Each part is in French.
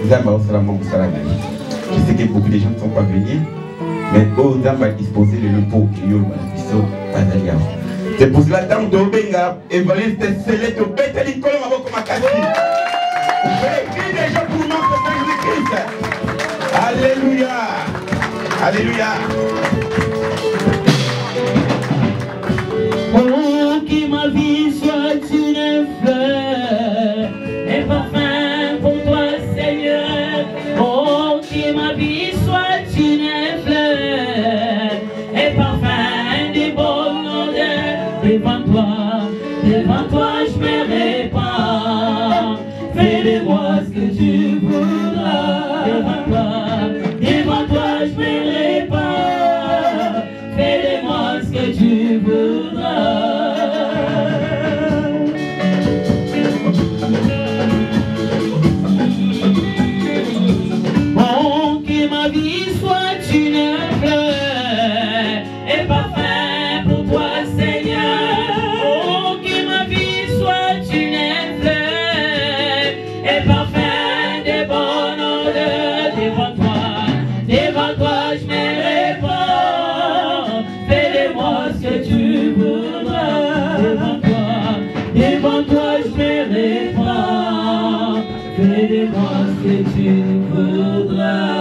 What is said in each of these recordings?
Je sais que beaucoup de gens ne sont pas venus, mais aux dames va disposer le pot qui c'est pour cela dame de Obenga, évangeliste Céleste, bête l'école, ma voix comme un cassis. Vous pouvez écrire déjà pour notre Jésus-Christ. Alléluia. Alléluia. Oh, que ma vie soit une fleur, et parfum pour toi, Seigneur. Oh, que ma vie soit une fleur, et parfum de bonne odeur. Devant toi, je me répands. Fais de moi ce que tu voudras. Devant toi, je me répands. Fais de moi ce que tu voudras. Bon, que ma vie soit une fleur et parfum pour toi, Seigneur. Oh, que ma vie soit une fleur et parfum de bonne odeur. Devant toi, je me répands. Fais de moi ce que tu voudras. Devant toi, je me répands. Fais de moi ce que tu voudras.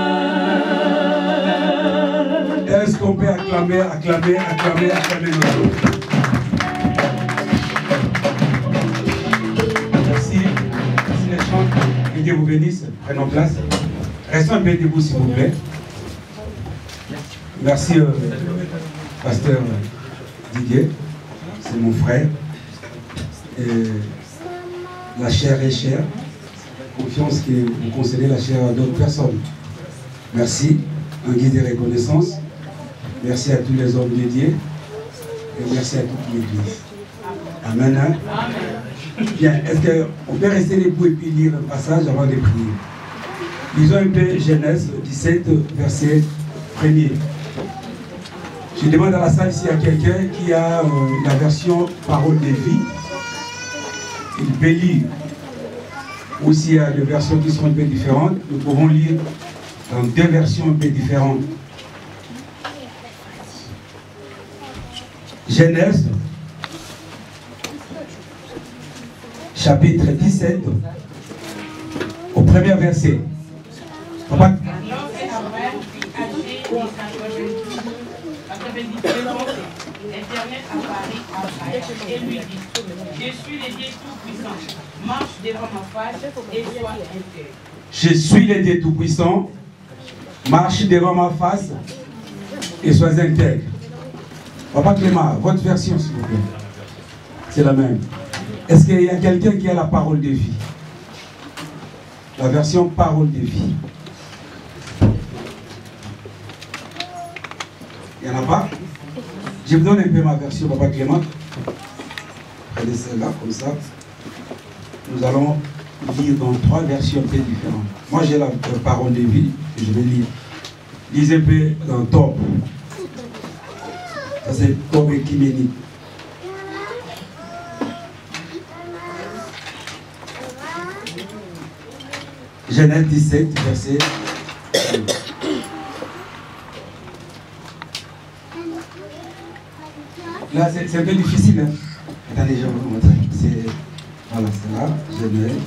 Est-ce qu'on peut acclamer? Merci. Merci les chants. Que Dieu vous bénisse. Prenons place. Restons un peu debout, s'il vous plaît. Merci, pasteur Didier. C'est mon frère. Et la chair est chère. Confiance que vous concédez la chair à d'autres personnes. Merci. En guise de reconnaissance. Merci à tous les hommes dédiés. Et merci à toute l'Église. Amen. Hein? Amen. Bien, est-ce qu'on peut rester debout et puis lire un passage avant de prier? Lisons un peu Genèse 17, verset 1er. Je demande à la salle s'il y a quelqu'un qui a la version Parole de vie. Il peut lire. Ou s'il y a des versions qui sont un peu différentes, nous pouvons lire dans deux versions un peu différentes. Genèse, chapitre 17, au premier verset. Papa. L'Éternel apparaît à Abraham et lui dit: Je suis le Dieu Tout-Puissant, marche devant ma face et sois intègre. Je suis le Dieu Tout-Puissant, marche devant ma face et sois intègre. Papa Clément, votre version s'il vous plaît. C'est la même. Est-ce qu'il y a quelqu'un qui a la parole de vie? La version parole de vie. Il n'y en a pas? Je vous donne un peu ma version, Papa Clément. Prenez celle-là, comme ça. Nous allons lire dans trois versions un peu différentes. Moi, j'ai la parole de vie, que je vais lire. Lisez un peu dans Tob. Ça, c'est Tob et Kiméni. Genèse 17, verset 1. Là, c'est un peu difficile. Hein? Attendez, je vais vous montrer. Voilà, c'est là. Genèse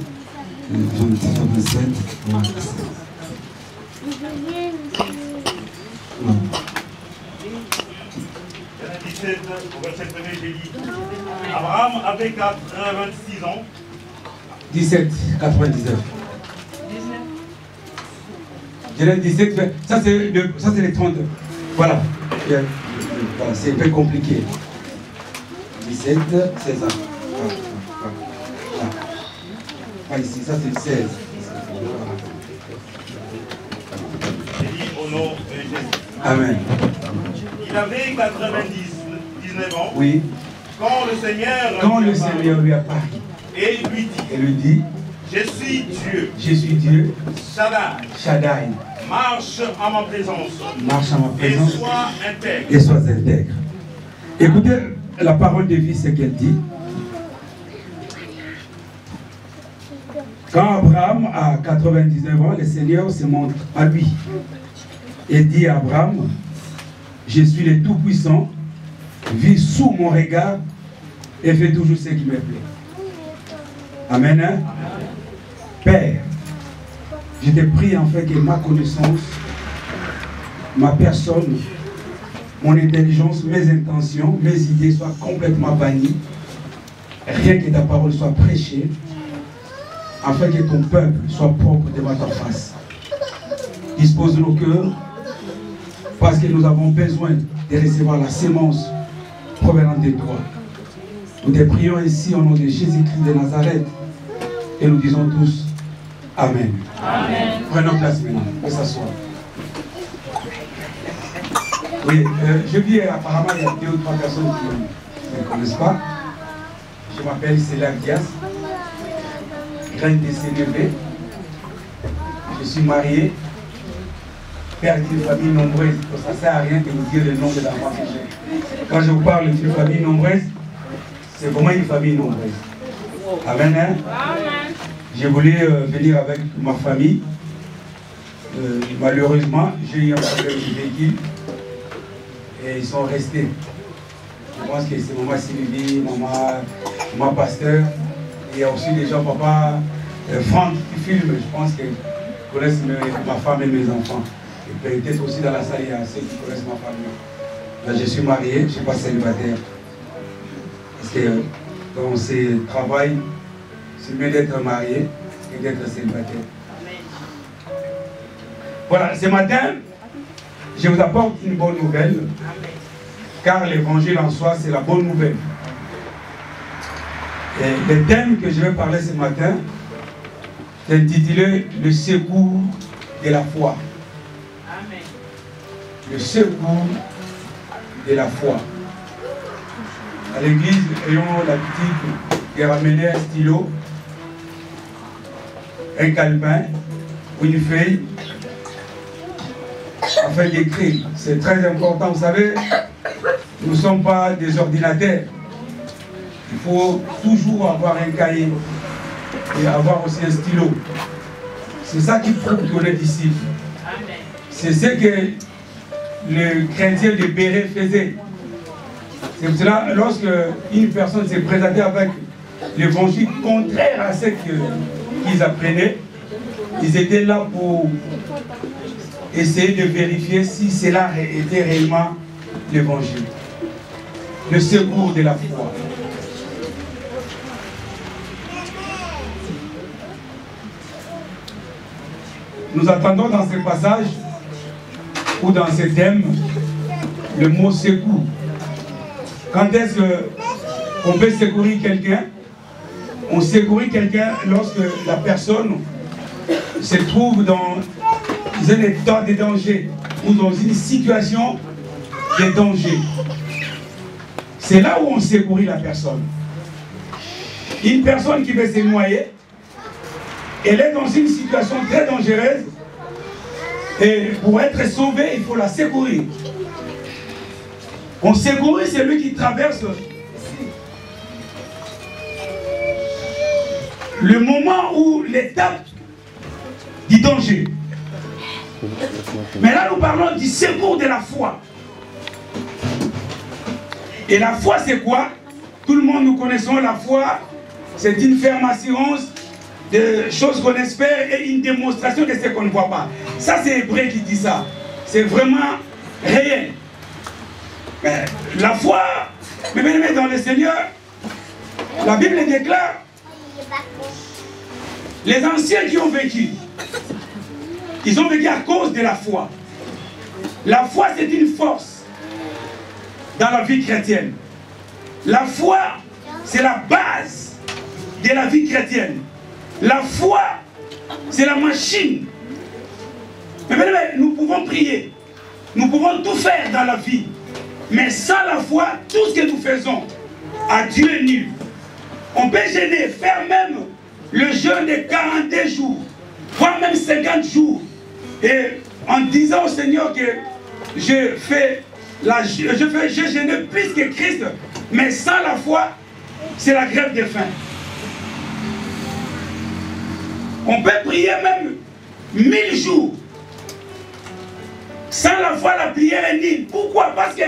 27. Voilà. Genèse 17, au verset 1er, j'ai dit Abraham avait 86 ans. 17, 99. Genèse 17, ça c'est les 30. Voilà. Voilà, c'est un peu compliqué. 17, 16 ans. Voilà. Pas ici, ça c'est 16. J'ai dit au nom de Jésus. Amen. Il avait 19 ans. Oui. Quand le Seigneur lui a parlé. Et il lui dit, je suis Dieu. Je suis Dieu. Shaddai. Marche en ma présence. Marche en ma présence. Et sois intègre. Et sois intègre. Écoutez la parole de vie, c'est qu'elle dit. Quand Abraham a 99 ans, le Seigneur se montre à lui et dit à Abraham, je suis le Tout-Puissant, vis sous mon regard et fais toujours ce qui me plaît. Amen. Hein? Père, je te prie en fait que ma connaissance, ma personne, mon intelligence, mes intentions, mes idées soient complètement bannies. Rien que ta parole soit prêchée, afin que ton peuple soit propre devant ta face. Dispose nos cœurs, parce que nous avons besoin de recevoir la sémence provenant de toi. Nous te prions ici au nom de Jésus-Christ de Nazareth et nous disons tous Amen. Amen. Prenons place maintenant, on s'assoit. Oui, je vis apparemment il y a 2 ou 3 personnes qui ne me connaissent pas. Je m'appelle Célar Diaz, grand DCNV. Je suis marié, père d'une famille nombreuse. Ça ne sert à rien de vous dire le nom de l'enfant que j'ai. Quand je vous parle d'une famille nombreuse, c'est vraiment une famille nombreuse. Amen. Hein? Amen. J'ai voulu venir avec ma famille. Malheureusement, j'ai eu un problème de véhicule et ils sont restés. Je pense que c'est maman Sylvie, maman Pasteur, et il y a aussi des gens, papa Franck qui filment, je pense qu'ils connaissent ma femme et mes enfants. Et peut-être aussi dans la salle, il y a ceux qui connaissent ma famille. Là, je suis marié, je ne suis pas célibataire. Parce que quand on se travaille, c'est mieux d'être marié que d'être célibataire. Voilà, ce matin, je vous apporte une bonne nouvelle. Car l'évangile en soi, c'est la bonne nouvelle. Et le thème que je vais parler ce matin, c'est intitulé « Le secours de la foi ». Amen. Le secours de la foi. À l'église, ayons l'habitude de ramener un stylo, un calepin ou une feuille afin d'écrire. C'est très important. Vous savez, nous ne sommes pas des ordinateurs. Il faut toujours avoir un cahier et avoir aussi un stylo. C'est ça qui prouve qu'on est disciple. C'est ce que le chrétien de Béret faisait. C'est pour cela, lorsque une personne s'est présentée avec l'évangile contraire à ce qu'ils apprenaient, ils étaient là pour essayer de vérifier si cela était réellement l'évangile. Le secours de la foi. Nous attendons dans ce passage ou dans ce thème le mot secours. Quand est-ce qu'on peut secourir quelqu'un? On secourit quelqu'un lorsque la personne se trouve dans un état de danger ou dans une situation de danger. C'est là où on secourit la personne. Une personne qui veut se noyer, elle est dans une situation très dangereuse et pour être sauvée, il faut la secourir. On secourit celui qui traverse le moment où l'étape du danger. Mais là, nous parlons du secours de la foi. Et la foi, c'est quoi? Tout le monde, nous connaissons la foi. C'est une ferme assurance de choses qu'on espère et une démonstration de ce qu'on ne voit pas. Ça, c'est Hébreu qui dit ça. C'est vraiment réel. Mais la foi, mais bien dans le Seigneur, la Bible déclare, les anciens qui ont vécu, ils ont vécu à cause de la foi. La foi, c'est une force dans la vie chrétienne. La foi, c'est la base de la vie chrétienne. La foi, c'est la machine. Mais nous pouvons prier, nous pouvons tout faire dans la vie. Mais sans la foi, tout ce que nous faisons à Dieu est nul. On peut gêner, faire même le jeûne de 42 jours, voire même 50 jours. Et en disant au Seigneur que je gêner plus que Christ, mais sans la foi, c'est la grève de faim. On peut prier même 1000 jours. Sans la foi, la prière est nulle. Pourquoi? Parce que,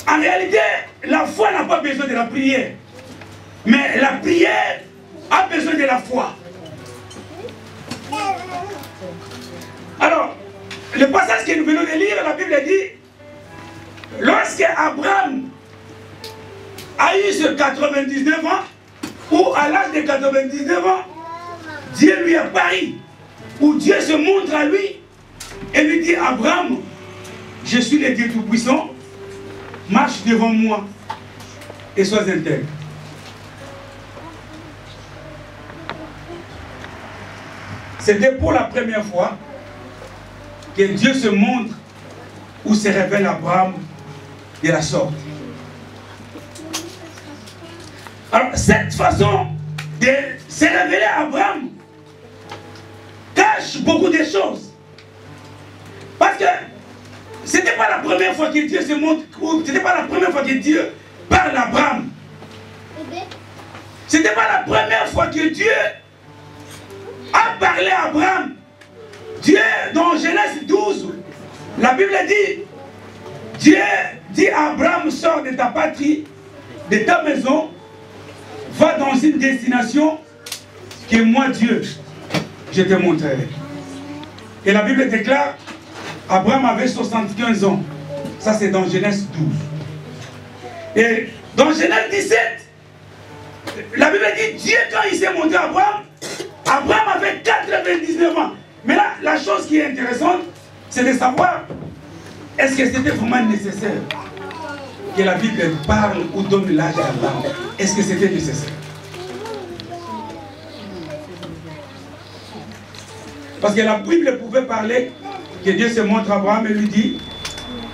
en réalité, la foi n'a pas besoin de la prière. Mais la prière a besoin de la foi. Alors, le passage que nous venons de lire, la Bible dit, lorsque Abraham a eu ce 99 ans, ou à l'âge de 99 ans, Dieu lui apparaît, où Dieu se montre à lui et lui dit, Abraham, je suis le Dieu Tout-Puissant, marche devant moi et sois intègre. C'était pour la première fois que Dieu se montre ou se révèle à Abraham de la sorte. Alors, cette façon de se révéler à Abraham cache beaucoup de choses. Parce que ce n'était pas la première fois que Dieu se montre, ou ce n'était pas la première fois que Dieu parle à Abraham. Ce n'était pas la première fois que Dieu a parlé à Abraham. Dieu, dans Genèse 12, la Bible dit, Dieu dit à Abraham, sors de ta patrie, de ta maison, va dans une destination que moi, Dieu, je te montrerai. Et la Bible déclare, Abraham avait 75 ans. Ça, c'est dans Genèse 12. Et dans Genèse 17, la Bible dit, Dieu, quand il s'est montré à Abraham, Abraham avait 99 ans. Mais là, la chose qui est intéressante, c'est de savoir, est-ce que c'était vraiment nécessaire que la Bible parle ou donne l'âge d'Abraham? Est-ce que c'était nécessaire? Parce que la Bible pouvait parler que Dieu se montre à Abraham et lui dit,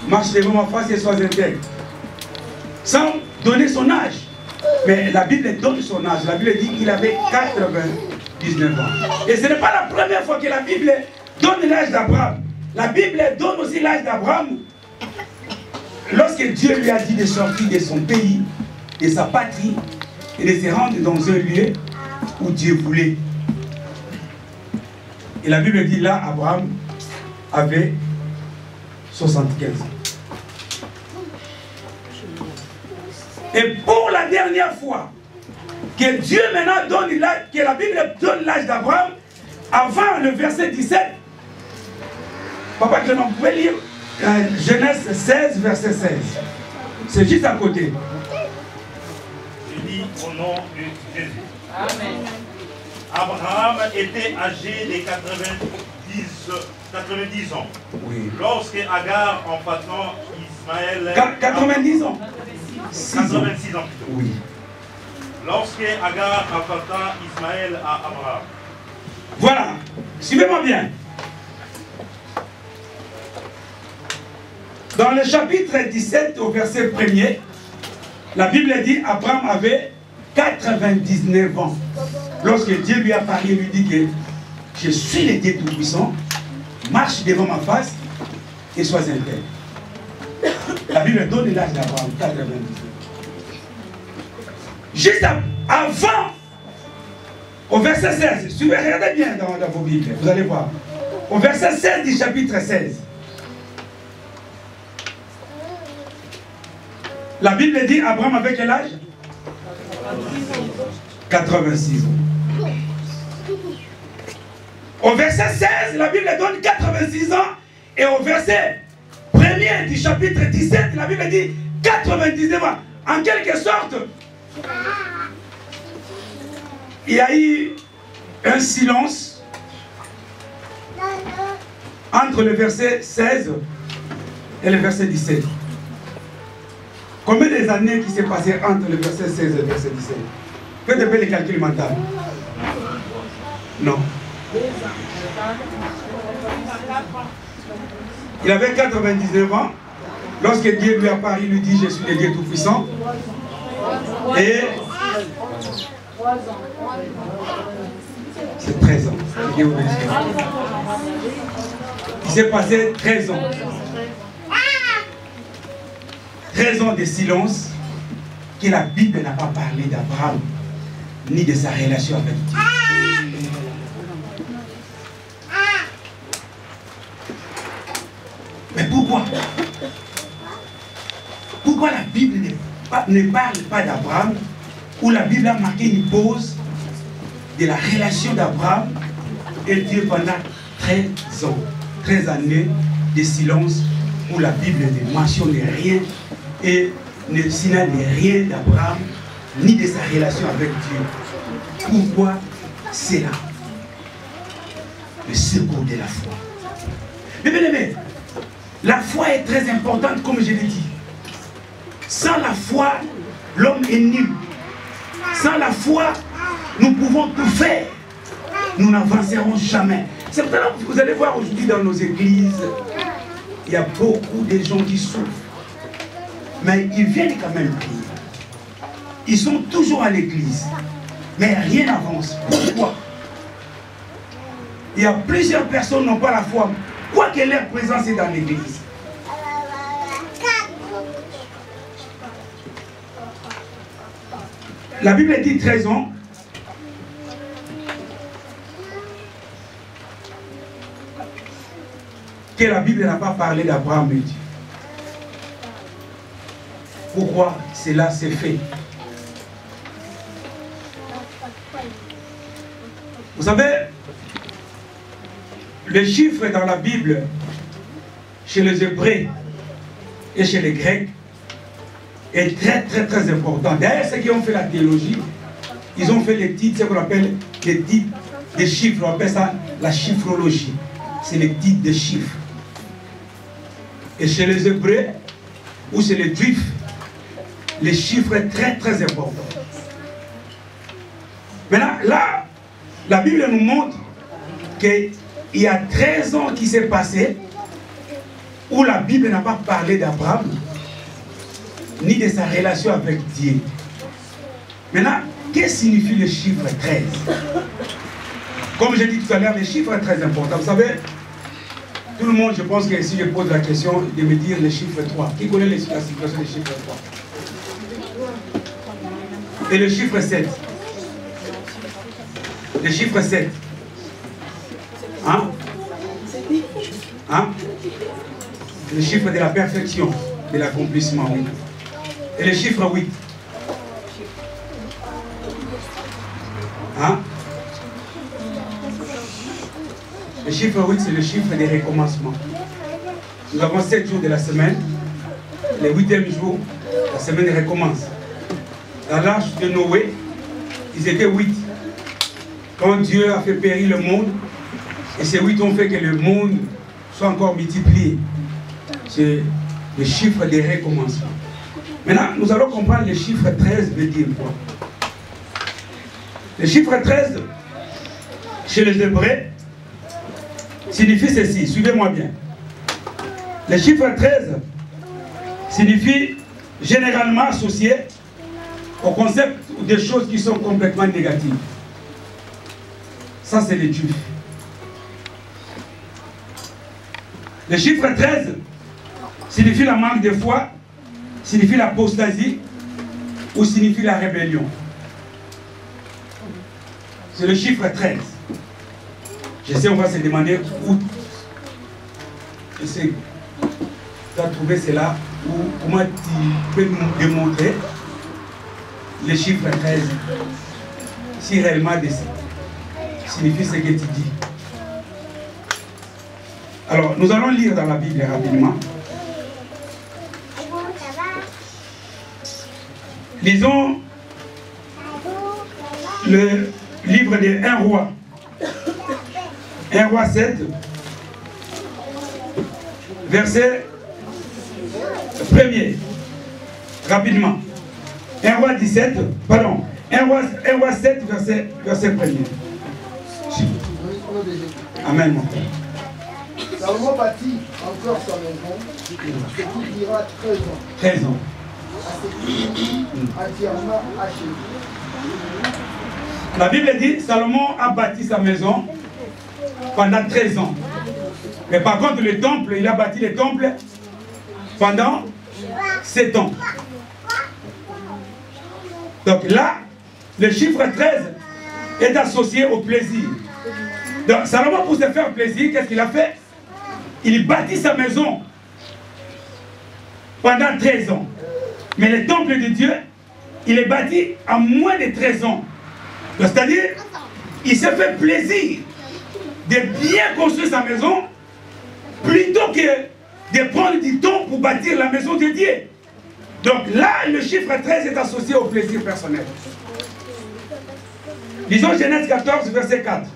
marche devant ma face et sois intègre. Sans donner son âge. Mais la Bible donne son âge. La Bible dit qu'il avait 99 ans. Et ce n'est pas la première fois que la Bible donne l'âge d'Abraham. La Bible donne aussi l'âge d'Abraham lorsque Dieu lui a dit de sortir de son pays, de sa patrie, et de se rendre dans un lieu où Dieu voulait. Et la Bible dit là, Abraham avait 75 ans. Et pour la dernière fois que Dieu maintenant donne l'âge, que la Bible donne l'âge d'Abraham, avant le verset 17, papa, que l'on pouvait lire Genèse 16, verset 16. C'est juste à côté. Je lis au nom de Jésus. Amen. Abraham était âgé de 90 ans. Oui. Lorsque Agar enfantant Ismaël... 90 ans. 86 ans plutôt. Oui. Lorsque Agar enfanta Ismaël à Abraham. Voilà. Suivez-moi bien. Dans le chapitre 17 au verset 1er, la Bible dit Abraham avait 99 ans. Lorsque Dieu lui a parlé, il lui dit que je suis le Dieu Tout-Puissant, marche devant ma face et sois intègre. La Bible donne l'âge d'Abraham, 99 ans. Juste avant, au verset 16, suivez, regardez bien dans vos Bibles, vous allez voir. Au verset 16 du chapitre 16, la Bible dit Abraham avait quel âge? 86 ans. Au verset 16, la Bible donne 86 ans. Et au verset 1er du chapitre 17, la Bible dit 99 ans. En quelque sorte, il y a eu un silence entre le verset 16 et le verset 17. Combien des années qui s'est passé entre le verset 16 et le verset 17? Faites un peu les calculs mentaux. Non. Il avait 99 ans. Lorsque Dieu lui apparaît, il lui dit, je suis le Dieu Tout-Puissant. Et c'est 13 ans. Il s'est passé 13 ans. 13 ans de silence que la Bible n'a pas parlé d'Abraham ni de sa relation avec Dieu. ne parle pas d'Abraham, où la Bible a marqué une pause de la relation d'Abraham et Dieu pendant 13 ans, 13 années de silence où la Bible ne mentionne rien et ne signale rien d'Abraham ni de sa relation avec Dieu. Pourquoi c'est là? Le secours de la foi. Mais bien aimé, la foi est très importante comme je l'ai dit. Sans la foi, l'homme est nul. Sans la foi, nous pouvons tout faire. Nous n'avancerons jamais. C'est pour ça que vous allez voir aujourd'hui dans nos églises, il y a beaucoup de gens qui souffrent. Mais ils viennent quand même prier. Ils sont toujours à l'église. Mais rien n'avance. Pourquoi? Il y a plusieurs personnes qui n'ont pas la foi. Quoi que leur présence est dans l'église. La Bible dit 13 ans. Que la Bible n'a pas parlé d'Abraham et Dieu. Pourquoi cela s'est fait? Vous savez, le chiffre dans la Bible, chez les Hébreux et chez les Grecs, est très important. D'ailleurs, ceux qui ont fait la théologie, ils ont fait les titres, ce qu'on appelle les titres des chiffres. On appelle ça la chiffrologie. C'est les titres des chiffres. Et chez les Hébreux ou chez les Juifs, les chiffres sont très importants. Maintenant, là, la Bible nous montre qu'il y a 13 ans qui s'est passé où la Bible n'a pas parlé d'Abraham ni de sa relation avec Dieu. Maintenant, qu'est-ce que signifie le chiffre 13? Comme j'ai dit tout à l'heure, le chiffre est très important. Vous savez, tout le monde, je pense que si je pose la question de me dire le chiffre 3, qui connaît la signification du chiffre 3? Et le chiffre 7? Le chiffre 7. Hein? Hein? Le chiffre de la perfection, de l'accomplissement, oui. Et le chiffre 8. Hein? Le chiffre 8, c'est le chiffre des recommencements. Nous avons 7 jours de la semaine. Le 8e jour, la semaine recommence. Dans l'arche de Noé, ils étaient 8. Quand Dieu a fait périr le monde, et ces 8 ont fait que le monde soit encore multiplié. C'est le chiffre des recommencements. Maintenant, nous allons comprendre le chiffre 13 veut dire quoi. Le chiffre 13, chez les Hébreux, signifie ceci. Suivez-moi bien. Le chiffre 13 signifie généralement associé au concept des choses qui sont complètement négatives. Ça, c'est les Juifs. Le chiffre 13 signifie la manque de foi, signifie l'apostasie ou signifie la rébellion. C'est le chiffre 13. Je sais, on va se demander où tu as trouvé cela, ou comment tu peux nous démontrer le chiffre 13 si réellement signifie ce que tu dis. Alors, nous allons lire dans la Bible rapidement. Lisons le livre de 1 roi. 1 roi 7, verset 1er. Rapidement. 1 roi 17, pardon. 1 roi 7, verset 1er. Amen, mon frère. Salomon bâtit encore sa maison, ce qui dira 13 ans. 13 ans. À ce qui entièrement achevé. La Bible dit, Salomon a bâti sa maison pendant 13 ans. Mais par contre, le temple, il a bâti le temple pendant 7 ans. Donc là, le chiffre 13 est associé au plaisir. Donc Salomon, pour se faire plaisir, qu'est-ce qu'il a fait? Il bâtit sa maison pendant 13 ans. Mais le temple de Dieu, il est bâti en moins de 13 ans. C'est-à-dire, il s'est fait plaisir de bien construire sa maison plutôt que de prendre du temps pour bâtir la maison de Dieu. Donc là, le chiffre 13 est associé au plaisir personnel. Lisons Genèse 14, verset 4.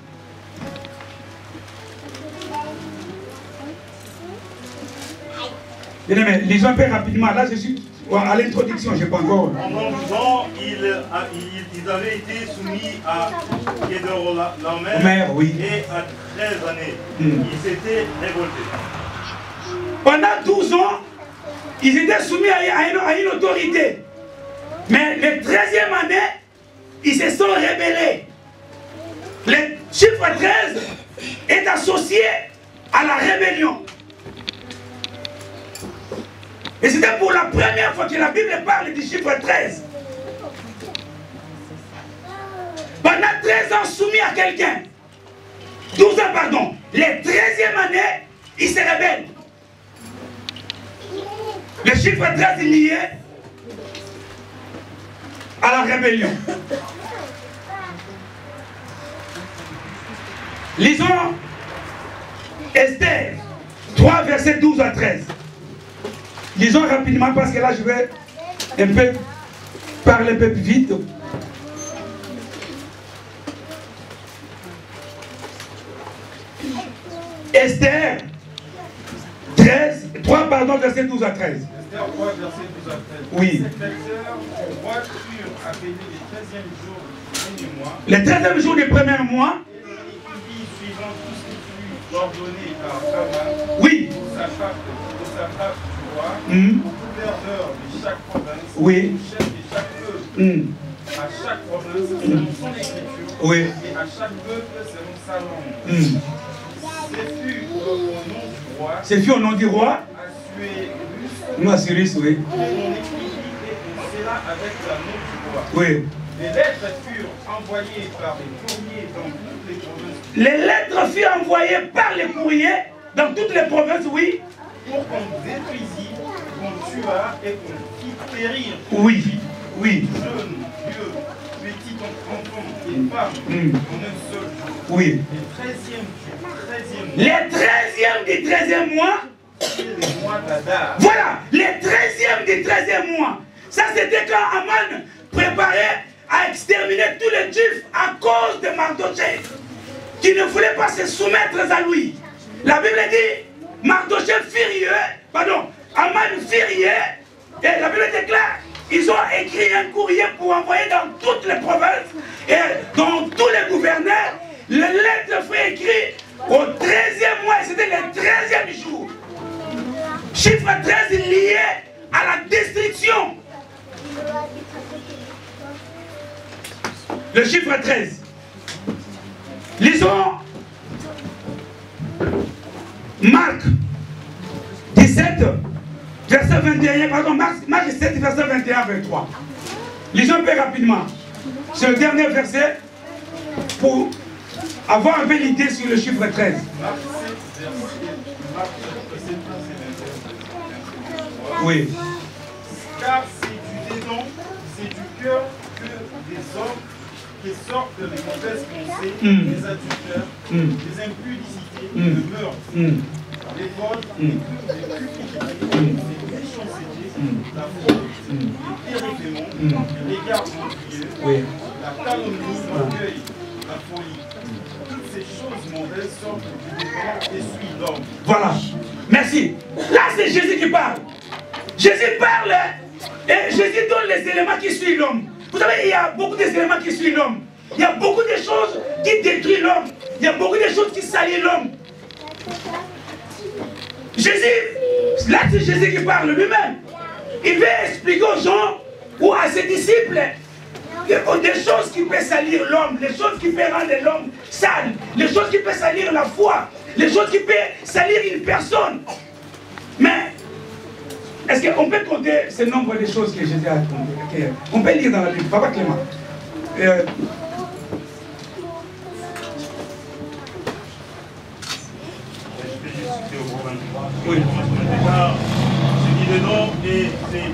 Bien aimé, lisons un peu rapidement. Là, je suis à l'introduction, je n'ai pas encore. Pendant 12 ans, ils avaient été soumis à Kedorlaomer Oui. et à 13 années. Ils s'étaient révoltés. Pendant 12 ans, ils étaient soumis à une autorité. Mais la 13e année, ils se sont rebellés. Le chiffre 13 est associé à la rébellion. Et c'était pour la première fois que la Bible parle du chiffre 13. Pendant 13 ans soumis à quelqu'un. 12 ans, pardon. Les 13e année, ils se rebellent. Le chiffre 13 est lié à la rébellion. Lisons Esther 3, versets 12 à 13. Lisons rapidement parce que là je vais un peu parler un peu plus vite. Esther 3, pardon, verset 12 à 13. Esther 3, verset 12 à 13. Oui. Cette rois furent appelés les 13e jours du premier mois. Le 13e jour du premier mois. Et l'étude suivant tout ce qui fut ordonné par Haman. Oui. Pour sa part du roi. Au gouverneur de chaque province. Oui. Au chef de chaque peuple. À chaque province selon son écriture. Oui. Et à chaque peuple selon sa langue. C'est fut au nom du roi. Assuérus, oui. Oui. Les lettres furent envoyées par les courriers dans toutes les provinces. Les lettres furent envoyées par les courriers dans toutes les provinces, oui. Pour qu'on détruisit, qu'on tuât et qu'on fit périr. Oui, oui. Jeunes, vieux, petits enfants et femmes en un seul jour. Oui. Les 13e du 13e mois. le mois d'Adar. Voilà, les 13e du 13e mois. Ça, c'était quand Haman préparait à exterminer tous les Juifs à cause de Mardochée, qui ne voulait pas se soumettre à lui. La Bible dit, Mardochée furieux, pardon, Haman furieux, et la Bible déclare, ils ont écrit un courrier pour envoyer dans toutes les provinces et dans tous les gouverneurs. Les lettres furent écrites au 13e mois, c'était le 13e jour. Chiffre 13 lié à la destruction. Le chiffre 13. Lisons Marc 17, verset 21, pardon, Marc 7, verset 21-23. Lisons un peu rapidement. C'est le dernier verset pour avoir un peu l'idée sur le chiffre 13. Oui. Car c'est du dédain, c'est du cœur que des hommes qui sortent les mauvaises pensées, les adultères, les impudicités, le meurtre, les vols, les cupidités, les méchancetés, la fraude, les dérèglements, les regards envieux, la calomnie, l'orgueil, la folie. Toutes ces choses mauvaises sortent du dédain et suivent l'homme. Voilà. Merci. Là, c'est Jésus qui parle. Jésus parle et Jésus donne les éléments qui suivent l'homme. Vous savez, il y a beaucoup d'éléments qui suivent l'homme. Il y a beaucoup de choses qui détruisent l'homme. Il y a beaucoup de choses qui salissent l'homme. Jésus, là c'est Jésus qui parle lui-même. Il veut expliquer aux gens ou à ses disciples des choses qui peuvent salir l'homme, les choses qui peuvent rendre l'homme sale, les choses qui peuvent salir la foi, les choses qui peuvent salir une personne. Mais est-ce qu'on peut compter ce nombre de choses que Jésus a compté? On peut lire dans la Bible, Papa Clément. Oui. Ce qui est dedans, et c'est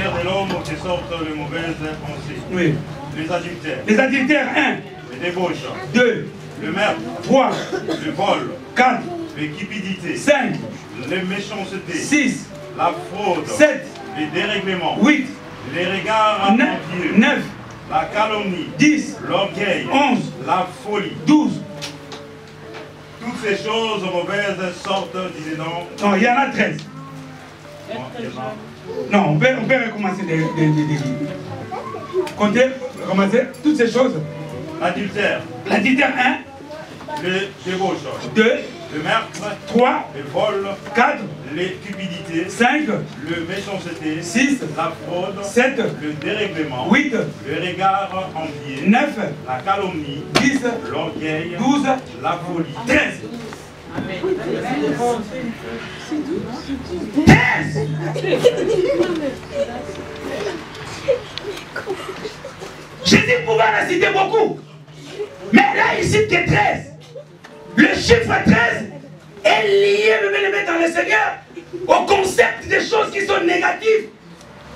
cœur de l'homme qui sortent les mauvaises pensées. Oui. Les adultères. Les adultères, 1. Les débauches. 2. Le meurtre. 3. Le vol. 4. Les cupidités. 5. Les méchancetés. 6. La fraude. 7. Les dérèglements. 8. Les regards envieux. 9. La calomnie. 10. L'orgueil. 11. La folie. 12. Toutes ces choses mauvaises sortent du dedans. Non, il y en a 13. Non, on peut recommencer des livres. Comptez, recommencer toutes ces choses. L'adultère. L'adultère 1. Le débauche. 2. Le meurtre. 3. Le vol. 4. Les cupidités. 5. Le méchanceté. 6. La fraude. 7. Le dérèglement. 8. Le regard envieux. 9. La calomnie. 10. L'orgueil. 12. La folie. 13. 13. Jésus pouvait en citer beaucoup. Mais là, il cite que 13. Le chiffre 13 est lié, me dans le Seigneur, au concept des choses qui sont négatives.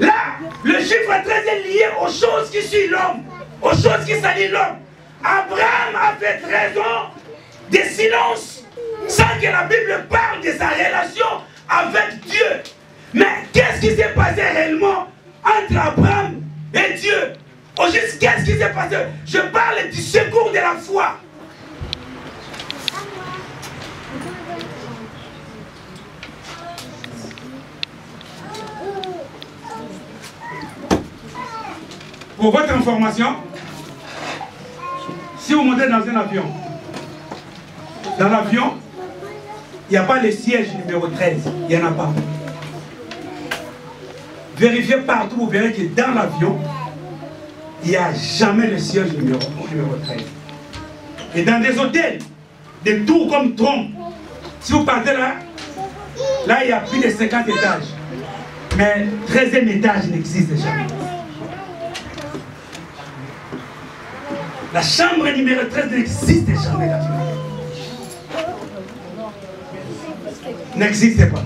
Là, le chiffre 13 est lié aux choses qui suivent l'homme, aux choses qui salissent l'homme. Abraham a fait 13 ans de silence, sans que la Bible parle de sa relation avec Dieu. Mais qu'est-ce qui s'est passé réellement entre Abraham et Dieu? Au juste, qu'est-ce qui s'est passé? Je parle du secours de la foi. Pour votre information, si vous montez dans un avion, dans l'avion, il n'y a pas le siège numéro 13, il n'y en a pas. Vérifiez partout, vous verrez que dans l'avion, il n'y a jamais le siège numéro 13. Et dans des hôtels, des tours comme Trompe, si vous partez là, là il y a plus de 50 étages. Mais 13e étage n'existe jamais. La chambre numéro 13 n'existe jamais là. N'existe pas.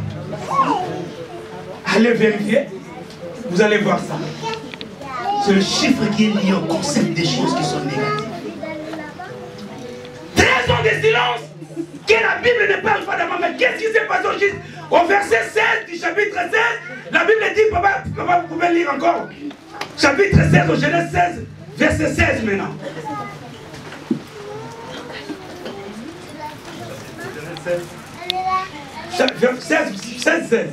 Allez vérifier, vous allez voir ça. C'est le chiffre qui est lié au concept des choses qui sont négatives. 13 ans de silence, que la Bible ne parle pas d'avant. Mais qu'est-ce qui s'est passé au verset 16 du chapitre 16? La Bible dit, papa, vous pouvez lire encore. Chapitre 16 au Genèse 16, verset 16 maintenant. 16.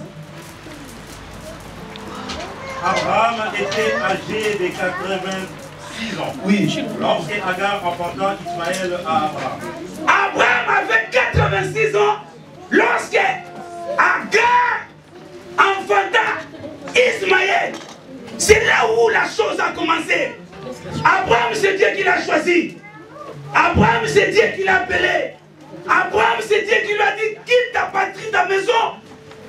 Abraham était âgé de 86 ans. Oui. Lorsque Agar enfanta Ismaël à Abraham. Abraham avait 86 ans lorsque Agar enfanta Ismaël. C'est là où la chose a commencé. Abraham, c'est Dieu qui l'a choisi. Abraham, c'est Dieu qui l'a appelé. Abraham, c'est Dieu qui lui a dit, quitte ta patrie, ta maison,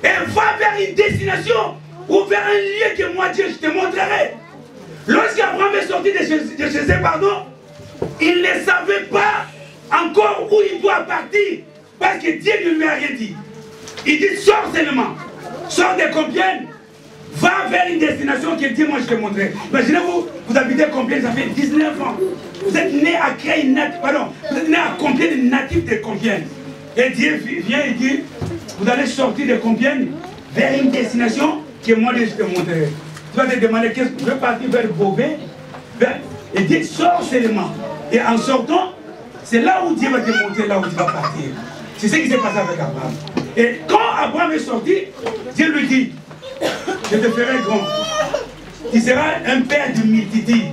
et va vers une destination ou vers un lieu que moi, Dieu, je te montrerai. Lorsqu'Abraham est sorti de chez eux, pardon, il ne savait pas encore où il doit partir, parce que Dieu ne lui a rien dit. Il dit, sors seulement, sors de Compiègne, va vers une destination que Dieu, moi, je te montrerai. Imaginez-vous, vous habitez Compiègne, ça fait 19 ans. Vous êtes né à vous êtes né à Compiègne, natif de Compiègne. Et Dieu vient et dit, vous allez sortir de Compiègne vers une destination que moi je te montrerai. Tu vas te demander, qu'est-ce que tu veux partir vers Beauvais? Et Dieu sort seulement. Et en sortant, c'est là où Dieu va te montrer, là où tu vas partir. C'est ce qui s'est passé avec Abraham. Et quand Abraham est sorti, Dieu lui dit, je te ferai grand. Tu seras un père de multitude.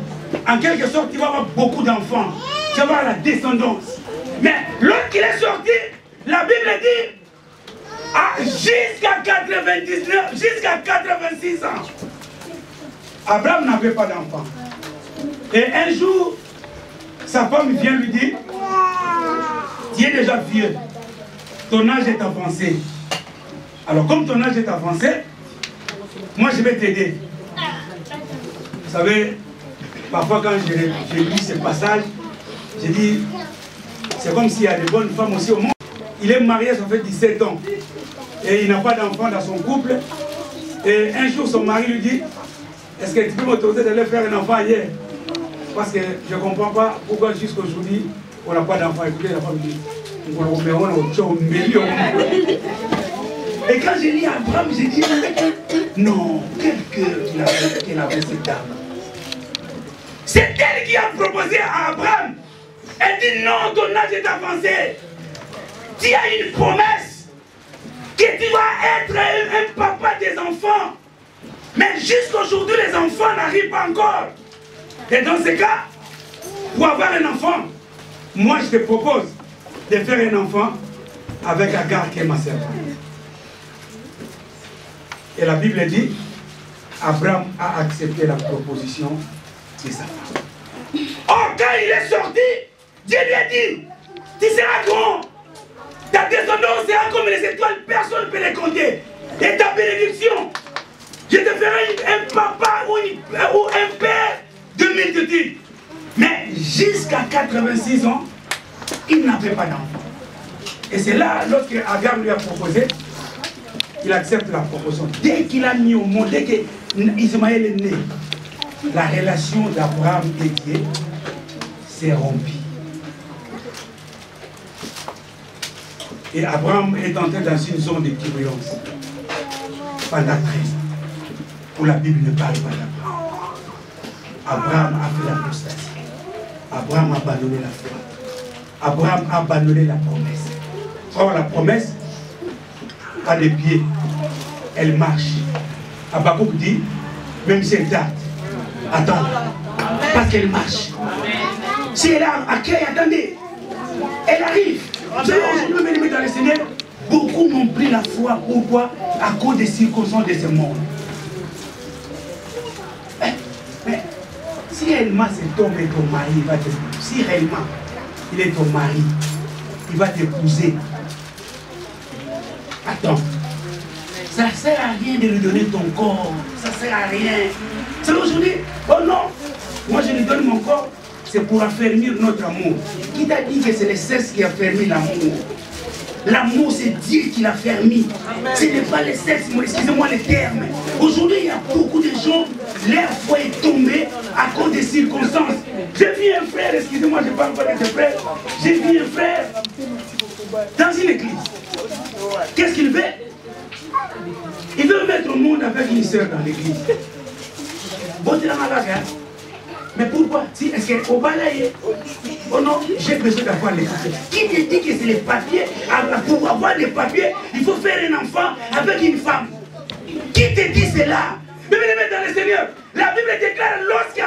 En quelque sorte, tu vas avoir beaucoup d'enfants. Tu vas avoir la descendance. Mais lorsqu'il est sorti, la Bible dit jusqu'à 99, jusqu'à 86 ans. Abraham n'avait pas d'enfant. Et un jour, sa femme vient lui dire, tu es déjà vieux. Ton âge est avancé. Alors comme ton âge est avancé, moi je vais t'aider. Vous savez, parfois quand j'ai lu ce passage, j'ai dit, c'est comme s'il y a des bonnes femmes aussi au monde. Il est marié, ça fait 17 ans. Et il n'a pas d'enfant dans son couple. Et un jour, son mari lui dit, Est-ce que tu peux m'autoriser d'aller faire un enfant hier? Parce que je ne comprends pas pourquoi jusqu'aujourd'hui, on n'a pas d'enfant. Écoutez, la femme dit, on a un million. Et quand j'ai lu Abraham, j'ai dit, non, quel cœur qu'il avait cette dame. C'est elle qui a proposé à Abraham. Elle dit, non, ton âge est avancé. Tu as une promesse que tu vas être un papa des enfants. Mais jusqu'aujourd'hui, les enfants n'arrivent pas encore. Et dans ce cas, pour avoir un enfant, moi je te propose de faire un enfant avec Agar qui est ma servante. Et la Bible dit, Abraham a accepté la proposition de sa femme. Or, quand il est sorti, Dieu lui a dit, tu seras grand. Ta descendance sera comme les étoiles, personne ne peut les compter. Et ta bénédiction, je te ferai un papa ou un père de multitude. Mais jusqu'à 86 ans, il n'avait pas d'enfant. Et c'est là, lorsque Agar lui a proposé, il accepte la proposition. Dès qu'il a mis au monde, dès qu'Ismaël est né, la relation d'Abraham et Dieu s'est rompue. Et Abraham est entré dans une zone de turbulence pendant 13 ans, où la Bible ne parle pas d'Abraham. Abraham a fait l'apostasie. Abraham a abandonné la foi. Abraham a abandonné la promesse. Or, la promesse a des pieds, elle marche. Habakkuk dit, même si elle date, attends, parce qu'elle marche. Si elle a accueil, attendez, elle arrive. Aujourd'hui, même dans le Seigneur, beaucoup n'ont pris la foi. Pourquoi? À cause des circonstances de ce monde. Mais si réellement cet homme est ton mari, il va te... Si réellement il est ton mari, il va t'épouser. Attends. Ça ne sert à rien de lui donner ton corps. Ça ne sert à rien. C'est aujourd'hui, oh non, moi je lui donne mon corps, c'est pour affermir notre amour. Qui t'a dit que c'est le sexe qui a fermé l'amour? L'amour, c'est Dieu qui l'a fermé. Ce n'est pas le sexe, excusez-moi le terme. Aujourd'hui, il y a beaucoup de gens, leur foi est tombée à cause des circonstances. J'ai vu un frère, excusez-moi, je ne parle pas de ce frère. J'ai vu un frère dans une église. Qu'est-ce qu'il veut? Il veut mettre au monde avec une soeur dans l'église. Bon, c'est la malade, mais pourquoi? Si, est-ce qu'au balaye? Oh non, j'ai besoin d'avoir les papiers. Qui te dit que c'est les papiers? Pour avoir les papiers, il faut faire un enfant avec une femme. Qui te dit cela? Mais dans le Seigneur, la Bible déclare lorsque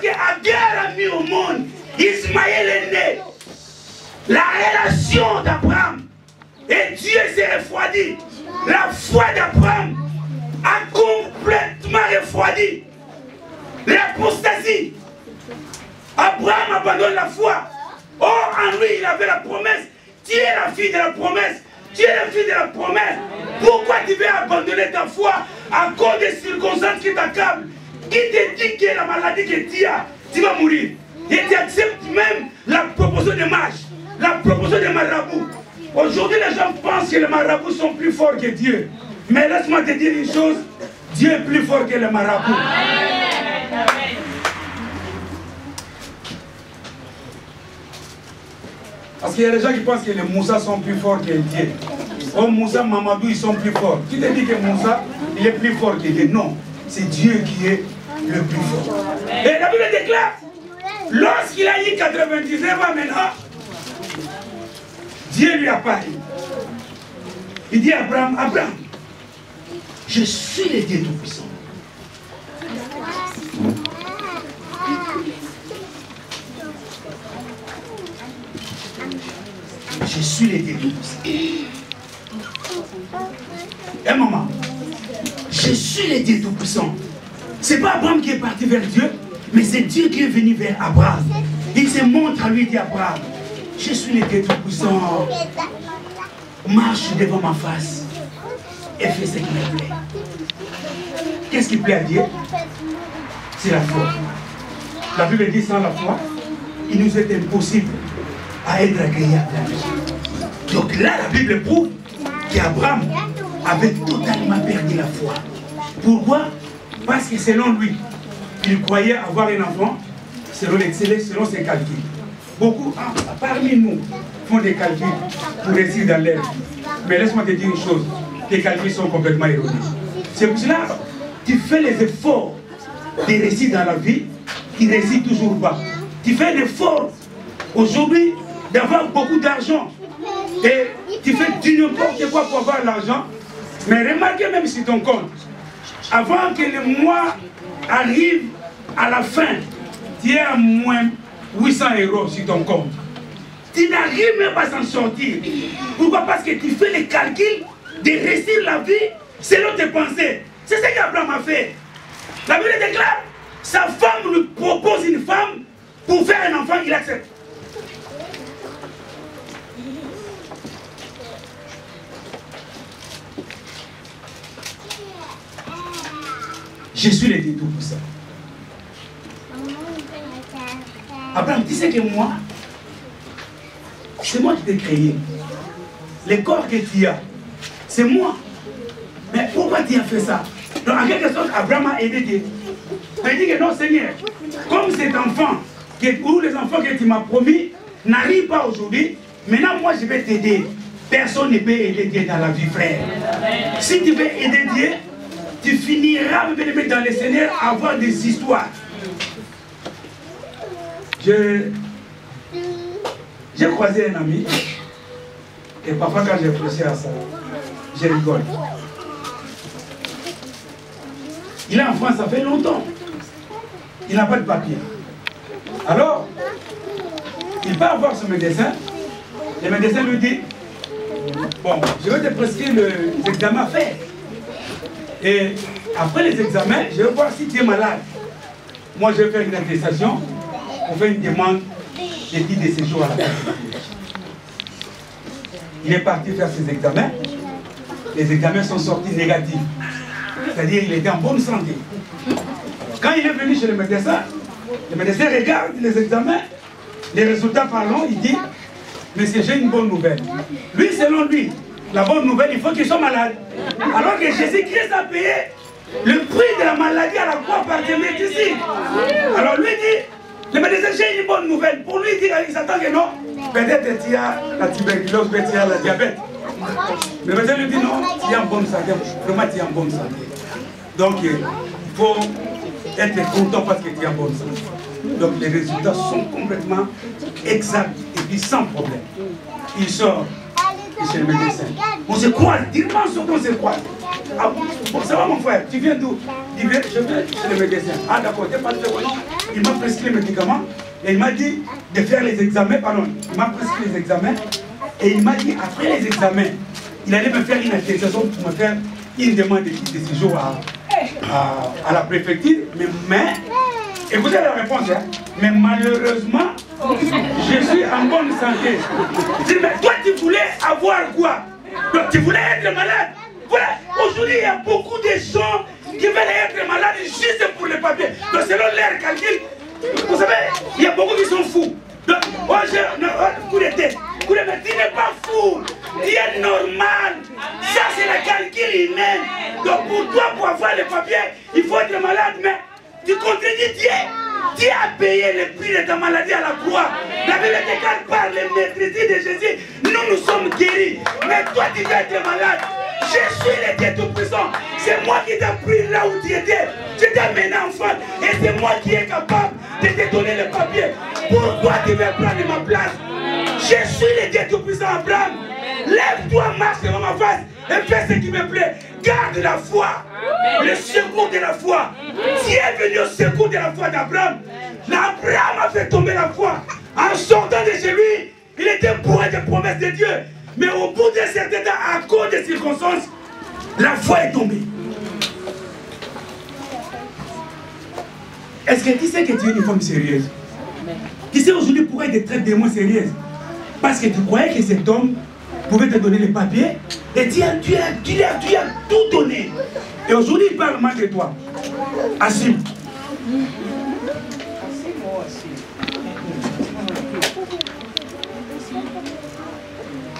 Agar a mis au monde, Ismaël est né. La relation d'Abraham et Dieu s'est refroidi. La foi d'Abraham a complètement refroidi. L'apostasie. Abraham abandonne la foi. Or, en lui, il avait la promesse. Tu es la fille de la promesse. Tu es la fille de la promesse. Pourquoi tu veux abandonner ta foi à cause des circonstances qui t'accablent? Qui te dit que la maladie que tu as, tu vas mourir? Et tu acceptes même la proposition de mage, la proposition de marabout. Aujourd'hui, les gens pensent que les marabouts sont plus forts que Dieu. Mais laisse-moi te dire une chose, Dieu est plus fort que les marabouts. Parce qu'il y a des gens qui pensent que les Moussa sont plus forts que Dieu. Oh, Moussa, Mamadou, ils sont plus forts. Qui te dit que Moussa, il est plus fort que Dieu? Non, c'est Dieu qui est le plus fort. Et la Bible déclare, lorsqu'il a eu 99 ans maintenant, Dieu lui a parlé. Il dit à Abraham, Abraham, je suis le Dieu Tout-Puissant. Je suis le Dieu Tout-Puissant. Et maman, je suis le Dieu Tout-Puissant. Ce n'est pas Abraham qui est parti vers Dieu, mais c'est Dieu qui est venu vers Abraham. Il se montre à lui et dit, Abraham, je suis le Dieu Tout-Puissant. Marche devant ma face et fais ce qui me plaît. Qu'est-ce qui plaît à Dieu? C'est la foi. La Bible dit, sans la foi, il nous est impossible à être agréable à Dieu. Donc là, la Bible prouve qu'Abraham avait totalement perdu la foi. Pourquoi? Parce que selon lui, il croyait avoir un enfant selon ses calculs. Beaucoup parmi nous font des calculs pour réussir dans leur vie. Mais laisse-moi te dire une chose, tes calculs sont complètement erronés. C'est pour cela que tu fais les efforts de réussir dans la vie, tu ne réussis toujours pas. Tu fais l'effort aujourd'hui d'avoir beaucoup d'argent et tu fais du n'importe quoi pour avoir l'argent. Mais remarquez même sur ton compte, avant que le mois arrive à la fin, tu es à moins 800 € sur ton compte. Tu n'arrives même pas à s'en sortir. Pourquoi? Parce que tu fais les calculs de réussir la vie selon tes pensées. C'est ce qu'Abraham a fait. La Bible déclare, sa femme lui propose une femme pour faire un enfant, il accepte. Je suis le détour pour ça. Abraham, tu sais que moi, c'est moi qui t'ai créé. Le corps que tu as, c'est moi. Mais pourquoi tu as fait ça? Donc en quelque sorte, Abraham a aidé Dieu. Il dit que non, Seigneur, comme cet enfant, ou les enfants que tu m'as promis, n'arrivent pas aujourd'hui, maintenant moi je vais t'aider. Personne ne peut aider Dieu dans la vie, frère. Si tu veux aider Dieu, tu finiras de mettre dans le Seigneur à avoir des histoires. J'ai croisé un ami, et parfois quand j'ai réfléchi à ça, je rigole. Il est en France, ça fait longtemps. Il n'a pas de papier. Alors, il part voir son médecin. Le médecin lui dit, bon, je vais te prescrire les examens à faire. Et après les examens, je vais voir si tu es malade. Moi, je vais faire une attestation pour faire une demande de titre de séjour à la préfecture. Il est parti faire ses examens. Les examens sont sortis négatifs. C'est-à-dire qu'il était en bonne santé. Quand il est venu chez le médecin regarde les examens, les résultats parlant, il dit, monsieur, j'ai une bonne nouvelle. Lui, selon lui, la bonne nouvelle, il faut qu'il soit malade. Alors que Jésus-Christ a payé le prix de la maladie à la croix par des médecins. Alors lui dit, le médecin, j'ai une bonne nouvelle. Pour lui, il s'attend que non. Peut-être tu as la tuberculose, peut-être tu as la diabète. Le médecin lui dit non, tu es en bonne santé. Vraiment, tu es en bonne santé. Donc, il faut être content parce que tu es en bonne santé. Donc, les résultats sont complètement exacts et puis sans problème. Il sort chez le médecin. On se croise, dimanche surtout on se croise. Ah, bon, ça va mon frère, tu viens d'où? Il vient, je viens chez le médecin. Ah d'accord, tu n'es pas de bon. Il m'a prescrit les médicaments et il m'a dit de faire les examens, pardon, il m'a prescrit les examens et il m'a dit après les examens, il allait me faire une attestation pour me faire une demande de titre de séjour à la préfecture, mais écoutez la réponse, hein, mais malheureusement, je suis en bonne santé. Je dis, mais toi tu voulais avoir quoi? Donc tu voulais être malade. Voilà, aujourd'hui il y a beaucoup de gens qui veulent être malades juste pour les papiers. Donc selon leur calcul, vous savez, il y a beaucoup qui sont fous. Donc, coup de tête. Mais tu n'es pas fou, tu es normal. Ça c'est le calcul humain. Donc pour toi, pour avoir les papiers, il faut être malade, mais tu contredis Dieu. Dieu a payé le prix de ta maladie à la croix. La Bible déclare par les maîtrises de Jésus, nous sommes guéris. Mais toi tu veux être malade. Je suis le Dieu Tout-Puissant. C'est moi qui t'ai pris là où tu étais. Je t'ai amené enfant. Et c'est moi qui est capable de te donner le papier. Pourquoi tu veux prendre ma place? Je suis le Dieu Tout-Puissant, Abraham. Lève-toi, marche devant ma face et fais ce qui me plaît. Garde la foi, le secours de la foi. Dieu est venu au secours de la foi d'Abraham. Abraham a fait tomber la foi. En sortant de chez lui, il était bourré de promesses de Dieu. Mais au bout d'un certain temps, à cause des circonstances, la foi est tombée. Est-ce que tu sais que tu es une femme sérieuse? Tu sais aujourd'hui pourquoi il te traite de moins sérieuse? Parce que tu croyais que cet homme pouvait te donner les papiers et tu as tout donné. Et aujourd'hui il parle mal de toi. Assume.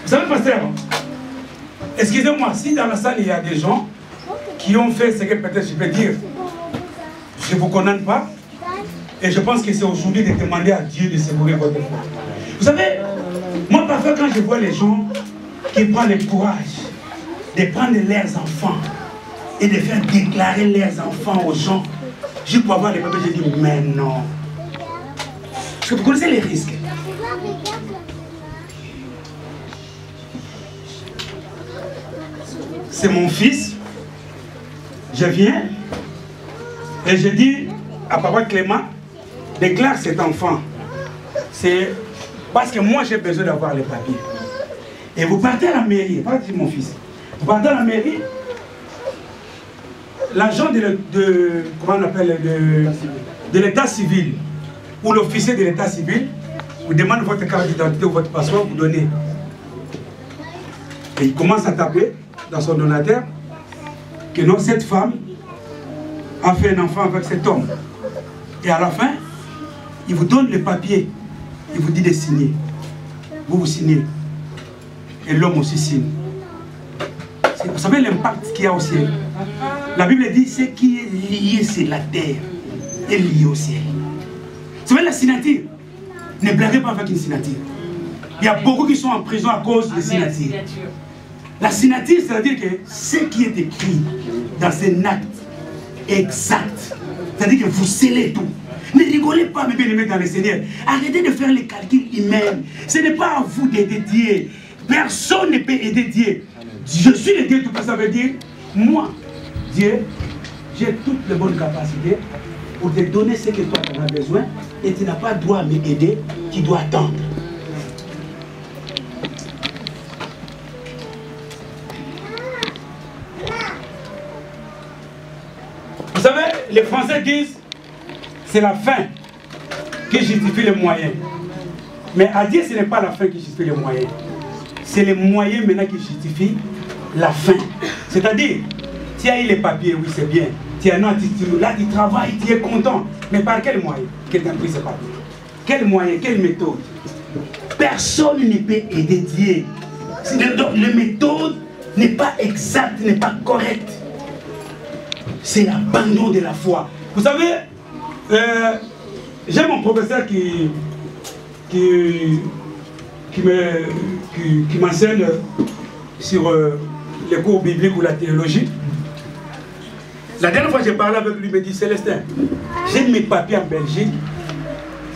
Vous savez, pasteur, excusez-moi, si dans la salle il y a des gens qui ont fait ce que peut-être je peux dire, je ne vous condamne pas. Et je pense que c'est aujourd'hui de demander à Dieu de secourir votre foi. Vous savez, moi parfois quand je vois les gens qui prennent le courage de prendre leurs enfants et de faire déclarer leurs enfants aux gens, je peux avoir les papiers, je dis mais non. Parce que vous connaissez les risques. C'est mon fils. Je viens et je dis à papa Clément, déclare cet enfant. C'est parce que moi j'ai besoin d'avoir les papiers. Et vous partez à la mairie, pas dire mon fils. Vous partez à la mairie, l'agent comment on appelle, de l'état civil ou l'officier de l'état civil vous demande votre carte d'identité ou votre passeport, vous donnez. Et il commence à taper dans son ordinateur que non, cette femme a fait un enfant avec cet homme. Et à la fin, il vous donne le papier, il vous dit de signer. Vous signez. Et l'homme aussi signe. Vous savez l'impact qu'il y a au ciel. La Bible dit ce qui est lié sur la terre est lié au ciel. Vous savez la signature. Ne blaguez pas avec une signature. Il y a beaucoup qui sont en prison à cause de signature. La signature, c'est-à-dire que ce qui est écrit dans un acte exact, c'est-à-dire que vous scellez tout. Ne rigolez pas, mes bien-aimés dans le Seigneur. Arrêtez de faire les calculs humains. Ce n'est pas à vous d'aider Dieu. Personne ne peut aider Dieu. Je suis le Dieu tout ça veut dire, moi, Dieu, j'ai toutes les bonnes capacités pour te donner ce que toi tu as besoin et tu n'as pas le droit à m'aider, tu dois attendre. Vous savez, les Français disent, c'est la fin qui justifie les moyens. Mais à Dieu, ce n'est pas la fin qui justifie les moyens. C'est les moyens maintenant qui justifient la fin. C'est-à-dire, tu as eu les papiers, oui c'est bien. Tu as un attitude, là tu travailles, tu es content. Mais par quel moyen que tu as pris ces papiers? Quel moyen, quelle méthode? Personne ne peut aider Dieu. Donc la méthode n'est pas exacte, n'est pas correcte. C'est l'abandon de la foi. Vous savez, j'ai mon professeur qui m'enseigne sur les cours bibliques ou la théologie. La dernière fois que j'ai parlé avec lui, il me dit, Célestin, j'ai mes papiers en Belgique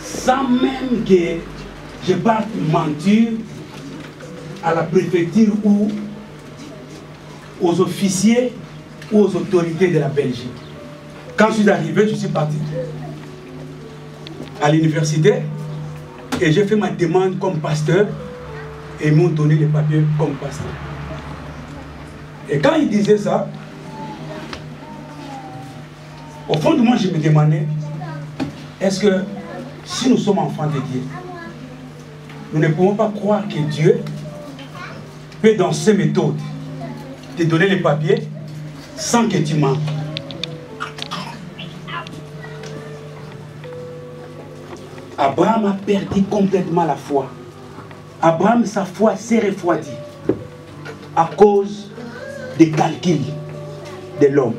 sans même que je parte mentir à la préfecture ou aux officiers ou aux autorités de la Belgique. Quand je suis arrivé, je suis parti à l'université et j'ai fait ma demande comme pasteur et ils m'ont donné les papiers comme pasteur. Et quand il disait ça, au fond de moi, je me demandais, est-ce que si nous sommes enfants de Dieu, nous ne pouvons pas croire que Dieu peut, dans ses méthodes, te donner les papiers sans que tu mentes. Abraham a perdu complètement la foi. Abraham, sa foi s'est refroidie à cause des calculs de l'homme.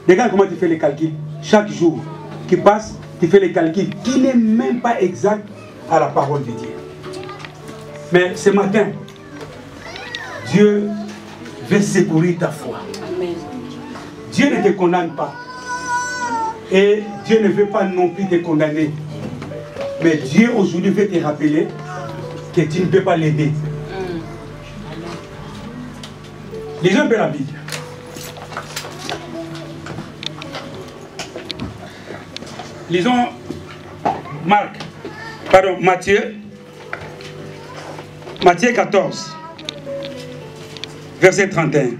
Regarde comment tu fais les calculs. Chaque jour qui passe, tu fais les calculs qui n'est même pas exact à la parole de Dieu. Mais ce matin, Dieu veut secourir ta foi. Dieu ne te condamne pas. Et Dieu ne veut pas non plus te condamner. Mais Dieu aujourd'hui veut te rappeler que tu ne peux pas l'aider. Lisons un peu la Bible. Lisons Matthieu 14, verset 31.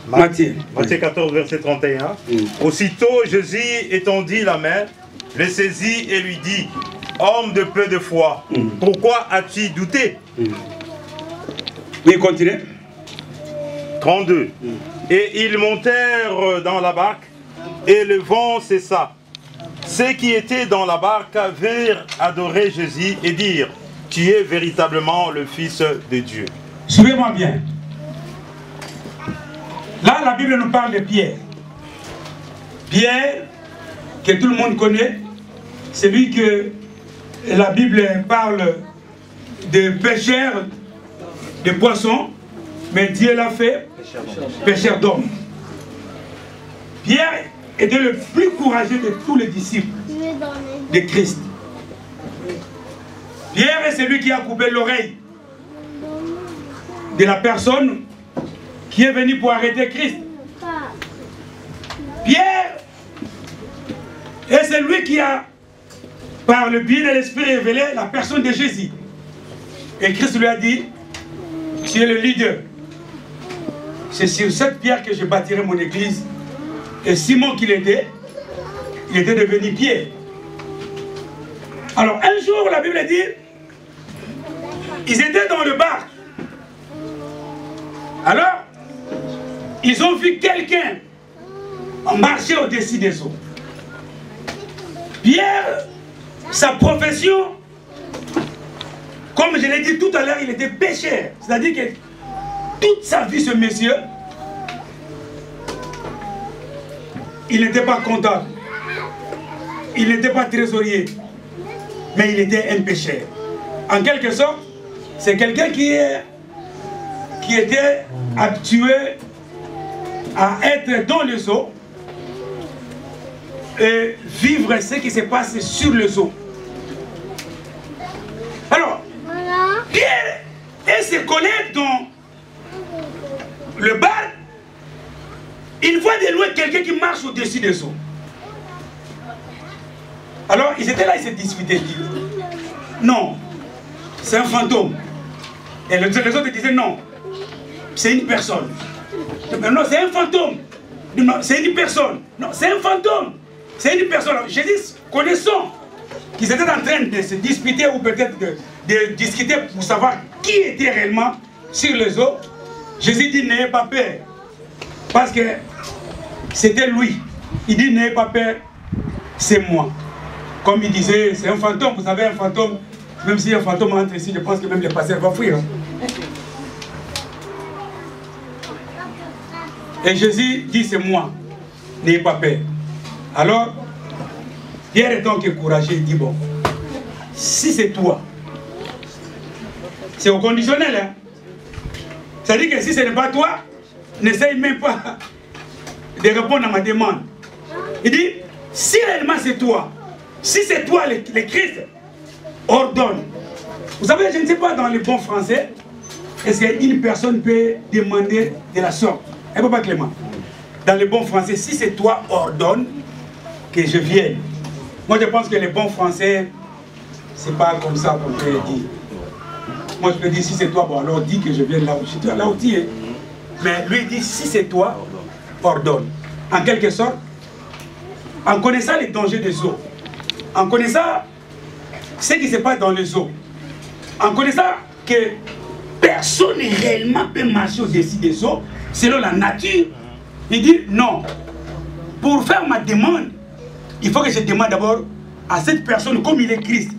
Matthieu 14, verset 31. Aussitôt Jésus étendit la main, le saisit et lui dit, homme de peu de foi, pourquoi as-tu douté? Oui, continuez. 32. Et ils montèrent dans la barque, et le vent cessa. Ceux qui étaient dans la barque vinrent adorer Jésus et dirent, tu es véritablement le Fils de Dieu. Suivez-moi bien. Là, la Bible nous parle de Pierre. Pierre, que tout le monde connaît, c'est lui que la Bible parle de pêcheur de poissons, mais Dieu l'a fait pêcheur d'hommes. Pierre était le plus courageux de tous les disciples de Christ. Pierre est celui qui a coupé l'oreille de la personne qui est venue pour arrêter Christ. Pierre est celui qui a, par le biais de l'Esprit, révélé la personne de Jésus. Et Christ lui a dit, tu es le leader. C'est sur cette pierre que je bâtirai mon église. Et Simon qu'il était, il était devenu Pierre. Alors un jour, la Bible dit, ils étaient dans le bar. Alors, ils ont vu quelqu'un marcher au-dessus des eaux. Pierre, sa profession, comme je l'ai dit tout à l'heure, il était pêcheur. C'est-à-dire que toute sa vie, ce monsieur, il n'était pas comptable. Il n'était pas trésorier. Mais il était un pêcheur. En quelque sorte, c'est quelqu'un qui était habitué à être dans les eaux et vivre ce qui se passe sur les eaux. Alors, Pierre et ses collègues dans le bar, ils voient de loin quelqu'un qui marche au-dessus des eaux. Alors, ils étaient là, ils se disputaient. Non, c'est un fantôme. Et les autres disaient non, c'est une personne. Non, c'est un fantôme. Non, c'est une personne. Non, c'est un fantôme. C'est une personne. Jésus, connaissant qu'ils étaient en train de se disputer ou peut-être de discuter pour savoir qui était réellement sur les eaux, Jésus dit n'ayez pas peur. Parce que c'était lui. Il dit n'ayez pas peur, c'est moi. Comme il disait, c'est un fantôme. Vous savez, un fantôme, même si un fantôme entre ici, je pense que même les pasteurs vont fuir. Et Jésus dit c'est moi, n'ayez pas peur. Alors, Pierre étant que courageux, il dit bon, si c'est toi, c'est au conditionnel. Hein? C'est-à-dire que si ce n'est pas toi, n'essaye même pas de répondre à ma demande. Il dit, si réellement c'est toi, si c'est toi le Christ, ordonne. Vous savez, je ne sais pas dans le bon français, est-ce qu'une personne peut demander de la sorte? Et Papa Clément, dans le bon français, si c'est toi, ordonne que je vienne. Moi, je pense que le bon français, c'est pas comme ça qu'on peut dire. Moi, je peux dire, si c'est toi, bon, alors dis que je vienne là où je suis, là où tu es. Mais lui dit, si c'est toi, ordonne. En quelque sorte, en connaissant les dangers des eaux, en connaissant ce qui se passe dans les eaux, en connaissant que personne réellement peut marcher au-dessus des eaux, selon la nature, il dit non. Pour faire ma demande, il faut que je demande d'abord à cette personne, comme il est Christ,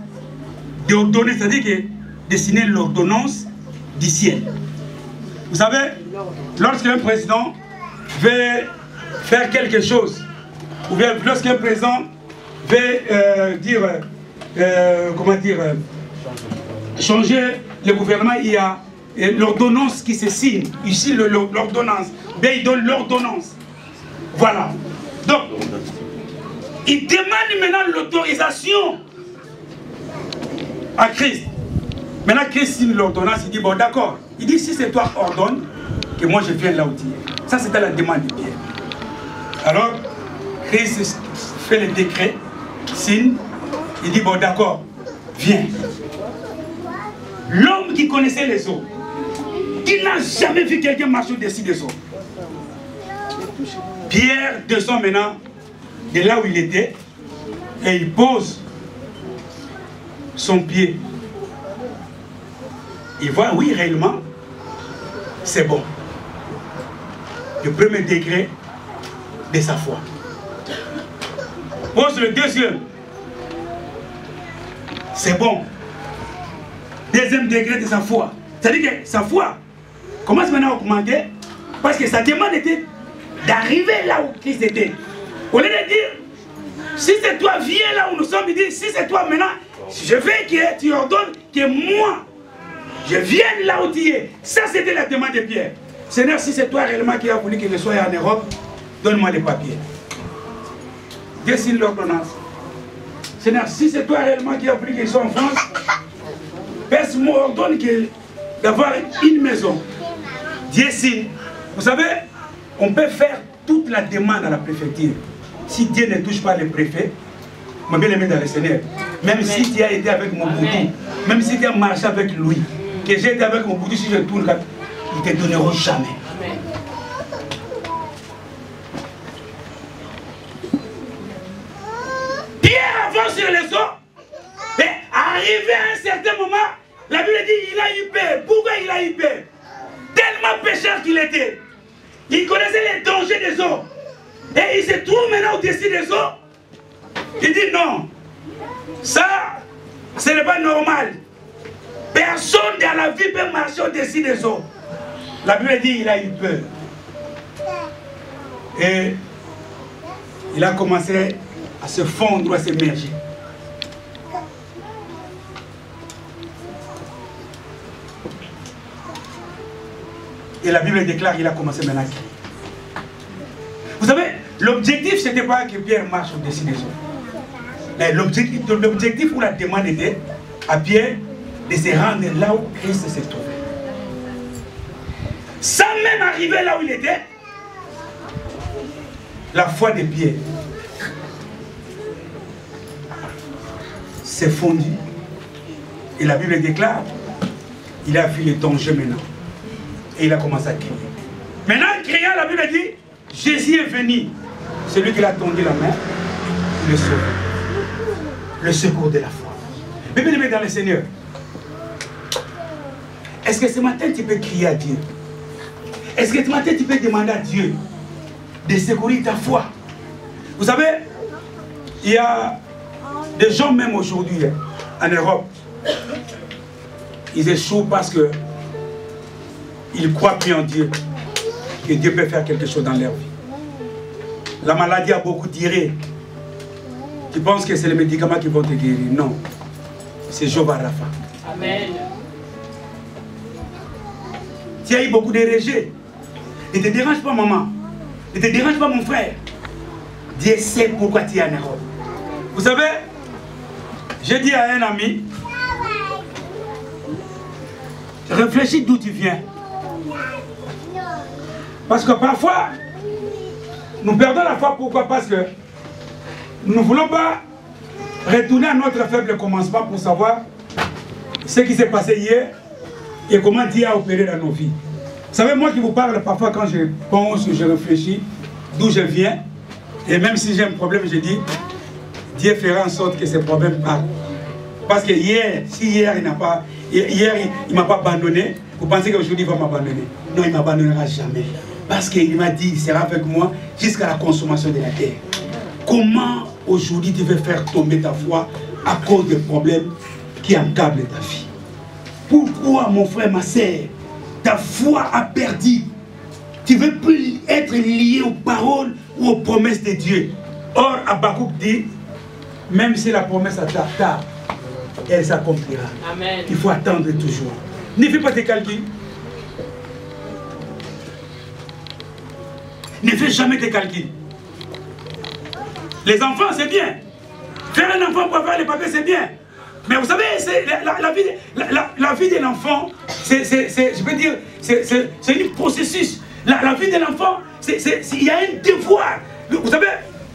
d'ordonner, c'est-à-dire que de signer l'ordonnance du ciel. Vous savez, lorsqu'un président veut faire quelque chose, ou bien lorsqu'un président veut changer le gouvernement, il y a l'ordonnance qui se signe. Ici, l'ordonnance. Bien, il donne l'ordonnance. Voilà. Donc, il demande maintenant l'autorisation à Christ. Maintenant, Christ signe l'ordonnance, il dit, bon, d'accord. Il dit, si c'est toi, ordonne, que moi je vienne là où tu es. Ça, c'était la demande de Pierre. Alors, Christ fait le décret, signe, il dit, bon, d'accord, viens. L'homme qui connaissait les eaux, qui n'a jamais vu quelqu'un marcher au-dessus des eaux. Pierre descend maintenant de là où il était et il pose son pied. Il voit, oui, réellement, c'est bon. Le premier degré de sa foi. Pose le deuxième. C'est bon. deuxième degré de sa foi. C'est-à-dire que sa foi commence maintenant à augmenter parce que sa demande était d'arriver là où Christ était. Au lieu de dire, si c'est toi, viens là où nous sommes, il dit, si c'est toi maintenant, je veux que tu ordonnes que moi, je vienne là où tu es. Ça, c'était la demande de Pierre. Seigneur, si c'est toi réellement qui as voulu que je sois en Europe, donne-moi les papiers. Dessine l'ordonnance. Seigneur, si c'est toi réellement qui as voulu que je sois en France, perce-moi, ordonne d'avoir une maison. Dessine. Vous savez, on peut faire toute la demande à la préfecture. Si Dieu ne touche pas les préfets, mon bien-aimé dans le Seigneur, même si tu as été avec Mobutu, même si tu as marché avec lui, que j'ai été avec Mobutu, si je tourne là, ils ne te donneront jamais. Amen. Pierre avance sur les eaux, mais arrivé à un certain moment, la Bible dit qu'il a eu peur. Pourquoi il a eu peur? Tellement pécheur qu'il était. Il connaissait les dangers des eaux. Et il se trouve maintenant au-dessus des eaux. Il dit non, ça, ce n'est pas normal. Personne dans la vie peut marcher au-dessus des eaux. La Bible dit qu'il a eu peur. Et il a commencé à se fondre, à s'émerger. Et la Bible déclare qu'il a commencé maintenant à crier. Vous savez, l'objectif, ce n'était pas que Pierre marche au-dessus des eaux. Mais l'objectif ou la demande était à Pierre de se rendre là où Christ se trouvait. Sans même arriver là où il était, la foi de Pierre s'est fondue. Et la Bible déclare, il a vu le danger maintenant. Et il a commencé à crier. Maintenant, en criant, la Bible dit, Jésus est venu. Celui qui a tendu la main, le sauve. Le secours de la foi. Mais bien aimé dans le Seigneur, est-ce que ce matin tu peux crier à Dieu? Est-ce que ce matin tu peux demander à Dieu de secourir ta foi? Vous savez, il y a des gens même aujourd'hui en Europe, ils échouent parce que ils croient plus en Dieu, que Dieu peut faire quelque chose dans leur vie. La maladie a beaucoup tiré. Tu penses que c'est les médicaments qui vont te guérir? Non. C'est Jéhovah Rapha. Amen. Tu as eu beaucoup de rejets. Ne te dérange pas, maman. Ne te dérange pas, mon frère. Dieu sait pourquoi tu es en Europe. Vous savez, j'ai dit à un ami, réfléchis d'où tu viens. Parce que parfois, nous perdons la foi. Pourquoi? Parce que nous ne voulons pas retourner à notre faible commencement pour savoir ce qui s'est passé hier et comment Dieu a opéré dans nos vies. Vous savez, moi qui vous parle, parfois quand je pense, je réfléchis d'où je viens, et même si j'ai un problème, je dis, Dieu fera en sorte que ce problème parte. Parce que hier, si hier il ne m'a pas abandonné, vous pensez qu'aujourd'hui il va m'abandonner? Non, il ne m'abandonnera jamais. Parce qu'il m'a dit, il sera avec moi jusqu'à la consommation de la terre. Comment aujourd'hui tu veux faire tomber ta foi à cause des problèmes qui encablent ta vie? Pourquoi, mon frère, ma sœur, ta foi a perdu? Tu ne veux plus être lié aux paroles ou aux promesses de Dieu. Or, Habakkuk dit, même si la promesse tarde, elle s'accomplira. Il faut attendre toujours. Ne fais pas tes calculs. Ne fais jamais tes calculs. Les enfants, c'est bien. Faire un enfant pour avoir les papiers, c'est bien. Mais vous savez, la vie de l'enfant, je peux dire, c'est un processus. La vie de l'enfant, il y a un devoir. Vous savez,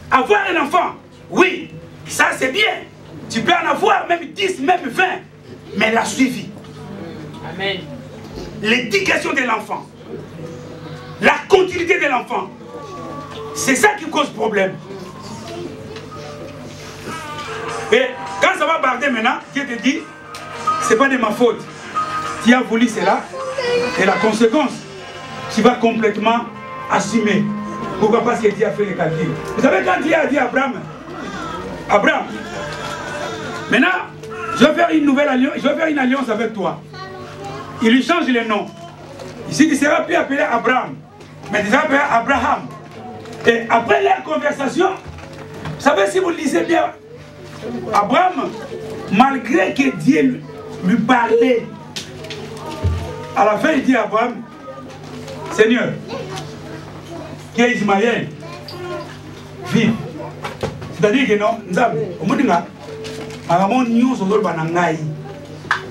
avoir un enfant, oui, ça c'est bien. Tu peux en avoir même 10, même 20, mais la suivi. Amen. L'éducation de l'enfant, la continuité de l'enfant, c'est ça qui cause problème. Et quand ça va barder maintenant, Dieu te dit, c'est pas de ma faute. Tu as voulu cela, et la conséquence, tu vas complètement assumer. Pourquoi? Parce que Dieu a fait les calculs. Vous savez, quand Dieu a dit à Abraham, maintenant, je vais faire une nouvelle alliance, je vais faire une alliance avec toi. Il lui change le nom. Ici, il ne sera plus appelé Abraham, mais il sera appelé Abraham. Et après leur conversation, vous savez, si vous lisez bien, Abraham, malgré que Dieu lui parlait, à la fin, il dit à Abraham, Seigneur, qui est Ismaël, vive. C'est-à-dire que non, nous avons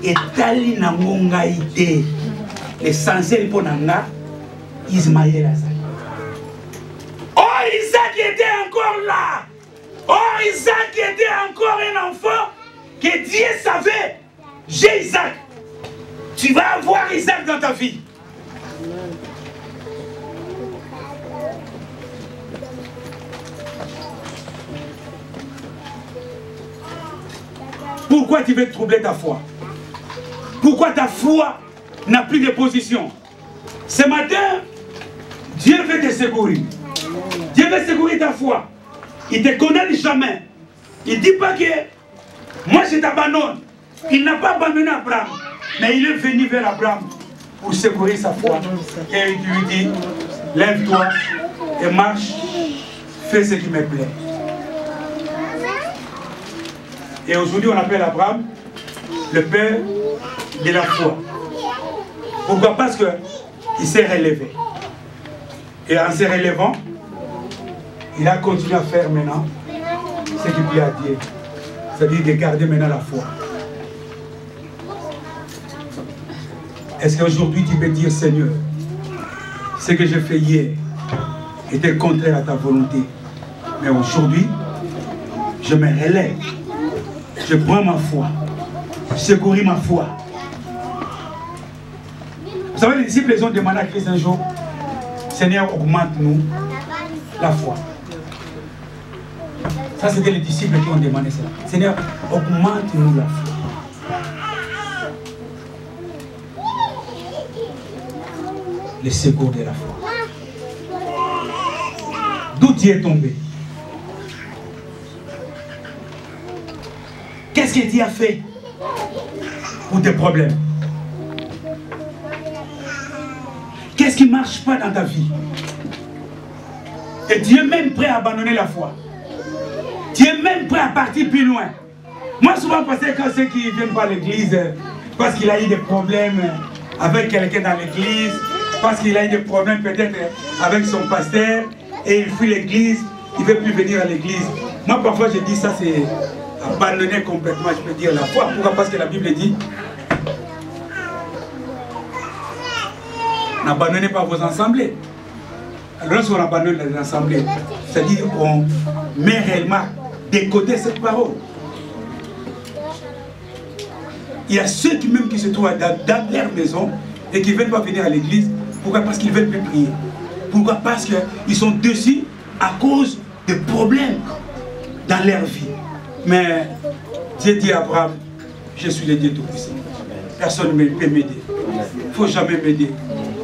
etali na ngai te l'essentiel pour nanga Ismaël azali. Oh, Isaac était encore là. Oh, Isaac était encore un enfant que Dieu savait. J'ai Isaac. Tu vas avoir Isaac dans ta vie. Pourquoi tu veux troubler ta foi? Pourquoi ta foi n'a plus de position? Ce matin, Dieu veut te secourir. Dieu veut secourir ta foi. Il ne te condamne jamais. Il ne dit pas que moi je t'abandonne. Il n'a pas abandonné Abraham. Mais il est venu vers Abraham pour secourir sa foi. Et il lui dit, lève-toi et marche, fais ce qui me plaît. Et aujourd'hui on appelle Abraham le père de la foi. Pourquoi? Parce qu'il s'est relevé. Et en se relevant, il a continué à faire maintenant ce qui plaît à Dieu. C'est-à-dire de garder maintenant la foi. Est-ce qu'aujourd'hui tu peux dire, Seigneur, ce que j'ai fait hier était contraire à ta volonté. Mais aujourd'hui, je me relève. Je prends ma foi. Je secouris ma foi. Vous savez, les disciples, ils ont demandé à Christ un jour, Seigneur, augmente-nous la foi. Ça, c'était les disciples qui ont demandé cela. Seigneur, augmente-nous la foi. Le secours de la foi. D'où tu es tombé? Qu'est-ce que Dieu a fait pour tes problèmes? Qu'est-ce qui ne marche pas dans ta vie? Et Dieu est même prêt à abandonner la foi. Dieu est même prêt à partir plus loin. Moi, souvent, quand ceux qui ne viennent pas à l'église, parce qu'il a eu des problèmes avec quelqu'un dans l'église, parce qu'il a eu des problèmes peut-être avec son pasteur, et il fuit l'église, il ne veut plus venir à l'église. Moi, parfois, je dis ça, c'est abandonner complètement, je peux dire, la foi. Pourquoi? Parce que la Bible dit, n'abandonnez pas vos assemblées. Alors, lorsqu'on abandonne les assemblées, c'est-à-dire qu'on met réellement de côté cette parole. Il y a ceux qui même qui se trouvent dans leur maison et qui ne veulent pas venir à l'église. Pourquoi? Parce qu'ils ne veulent plus prier. Pourquoi? Parce qu'ils sont dessus à cause de problèmes dans leur vie. Mais Dieu dit à Abraham, je suis le Dieu Tout-Puissant. Personne ne peut m'aider. Il ne faut jamais m'aider.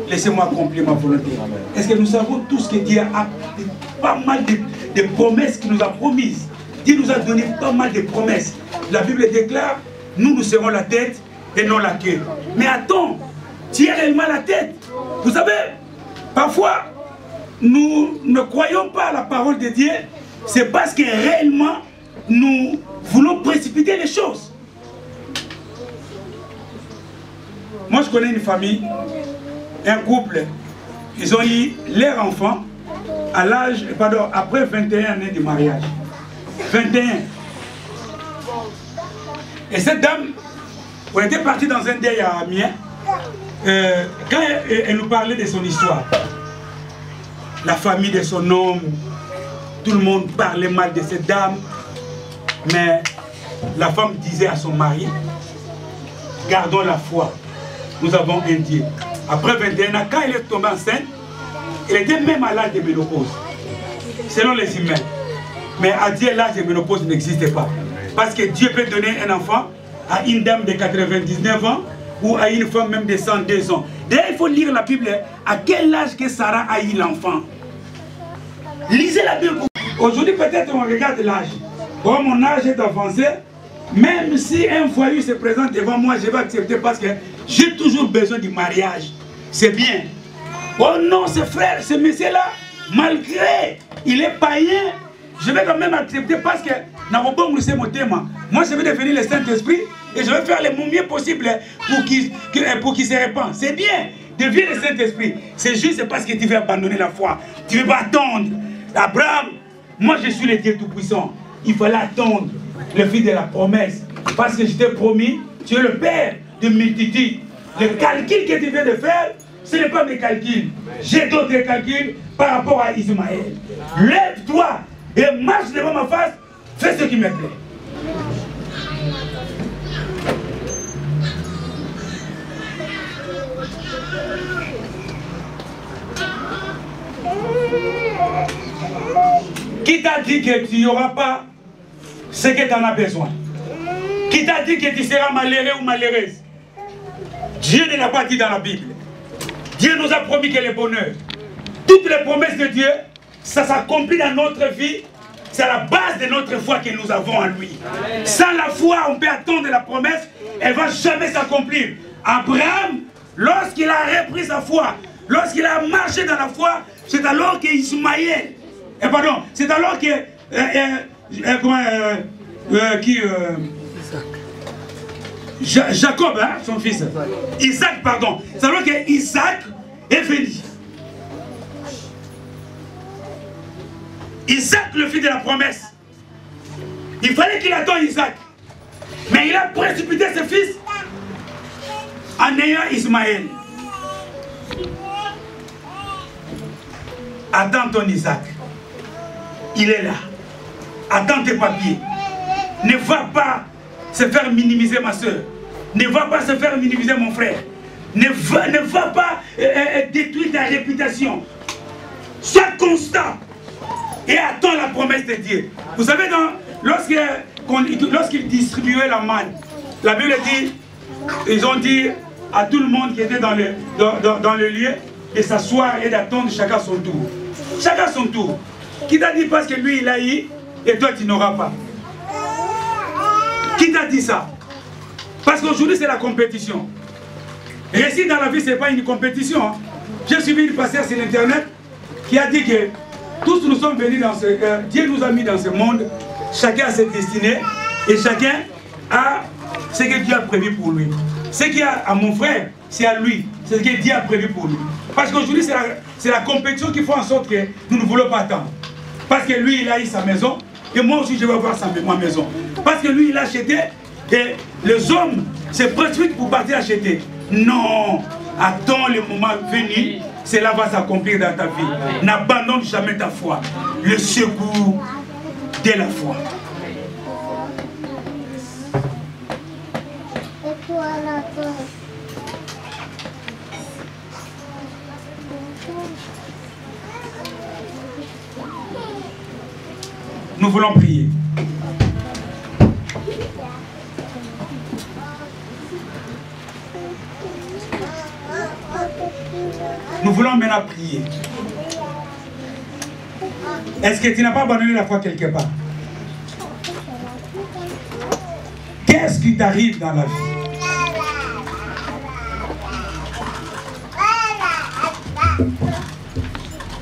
Laissez-moi accomplir ma volonté. Est-ce que nous savons tous que Dieu a pas mal de promesses qu'il nous a promises? Dieu nous a donné pas mal de promesses. La Bible déclare, nous serons la tête et non la queue. Mais attends, Dieu est réellement la tête. Vous savez, parfois, nous ne croyons pas à la parole de Dieu. C'est parce que réellement, nous voulons précipiter les choses. Moi, je connais une famille, un couple, ils ont eu leur enfant à l'âge, pardon, après 21 années de mariage. 21. Et cette dame, on était parti dans un deuil à Amiens, quand elle nous parlait de son histoire, la famille de son homme, tout le monde parlait mal de cette dame, mais la femme disait à son mari, gardons la foi, nous avons un Dieu. Après 21 ans, quand elle est tombée enceinte, elle était même à l'âge de ménopause, selon les humains. Mais à Dieu, l'âge de ménopause n'existe pas. Parce que Dieu peut donner un enfant à une dame de 99 ans ou à une femme même de 102 ans. D'ailleurs, il faut lire la Bible. À quel âge que Sarah a eu l'enfant? Lisez la Bible. Aujourd'hui, peut-être on regarde l'âge. Bon, mon âge est avancé. Même si un voyou se présente devant moi, je vais accepter parce que j'ai toujours besoin du mariage. C'est bien. Oh non, ce frère, ce monsieur-là, malgré il est païen, je vais quand même accepter parce que moi je vais devenir le Saint-Esprit et je vais faire le mieux possible pour qu'il se répande. C'est bien, deviens le Saint-Esprit. C'est juste parce que tu veux abandonner la foi. Tu ne veux pas attendre. Abraham, moi je suis le Dieu Tout-Puissant. Il fallait attendre le fils de la promesse. Parce que je t'ai promis, tu es le père de multitudes. Le calcul que tu viens de faire, ce n'est pas mes calculs. J'ai d'autres calculs par rapport à Ismaël. Lève-toi et marche devant ma face. Fais ce qui me plaît. Qui t'a dit que tu n'auras pas ce que tu en as besoin? Qui t'a dit que tu seras malheureux ou malheureuse? Dieu ne l'a pas dit dans la Bible. Dieu nous a promis que le bonheur, toutes les promesses de Dieu, ça s'accomplit dans notre vie. C'est la base de notre foi que nous avons en lui. Sans la foi, on peut attendre la promesse, elle ne va jamais s'accomplir. Abraham, lorsqu'il a repris sa foi, lorsqu'il a marché dans la foi, c'est alors que Ismaël, c'est alors que Jacob, hein, son fils, Isaac, pardon, c'est alors que Isaac est venu. Isaac, le fils de la promesse, il fallait qu'il attende Isaac, mais il a précipité ses fils en ayant Ismaël. Attends ton Isaac, il est là. Attends tes papiers. Ne va pas se faire minimiser ma soeur. Ne va pas se faire minimiser mon frère. Ne va pas détruire ta réputation. Sois constant et attends la promesse de Dieu. Vous savez, lorsqu'ils distribuaient la manne, la Bible dit, ils ont dit à tout le monde qui était dans le lieu de s'asseoir et d'attendre chacun son tour. Chacun son tour. Qui t'a dit parce que lui il a eu et toi tu n'auras pas? Qui t'a dit ça? Parce qu'aujourd'hui c'est la compétition. Réussir dans la vie, ce n'est pas une compétition. Hein. J'ai suivi une pasteur sur l'internet qui a dit que tous nous sommes venus dans ce... Dieu nous a mis dans ce monde, chacun a cette destinée et chacun a ce que Dieu a prévu pour lui. Ce qu'il y a à mon frère, c'est à lui. C'est ce que Dieu a prévu pour lui. Parce qu'aujourd'hui, c'est la compétition qui fait en sorte que nous ne voulons pas attendre. Parce que lui, il a eu sa maison et moi aussi, je vais avoir ma maison. Parce que lui, il a acheté et les hommes se précipitent pour partir acheter. Non, attends le moment venu, cela va s'accomplir dans ta vie. N'abandonne jamais ta foi. Le secours de la foi. Nous voulons prier. Nous voulons maintenant prier. Est-ce que tu n'as pas abandonné la foi quelque part? Qu'est-ce qui t'arrive dans la vie?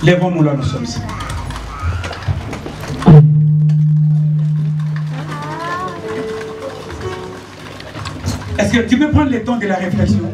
Lèvons-nous là, nous sommes ici. Est-ce que tu peux prendre le temps de la réflexion?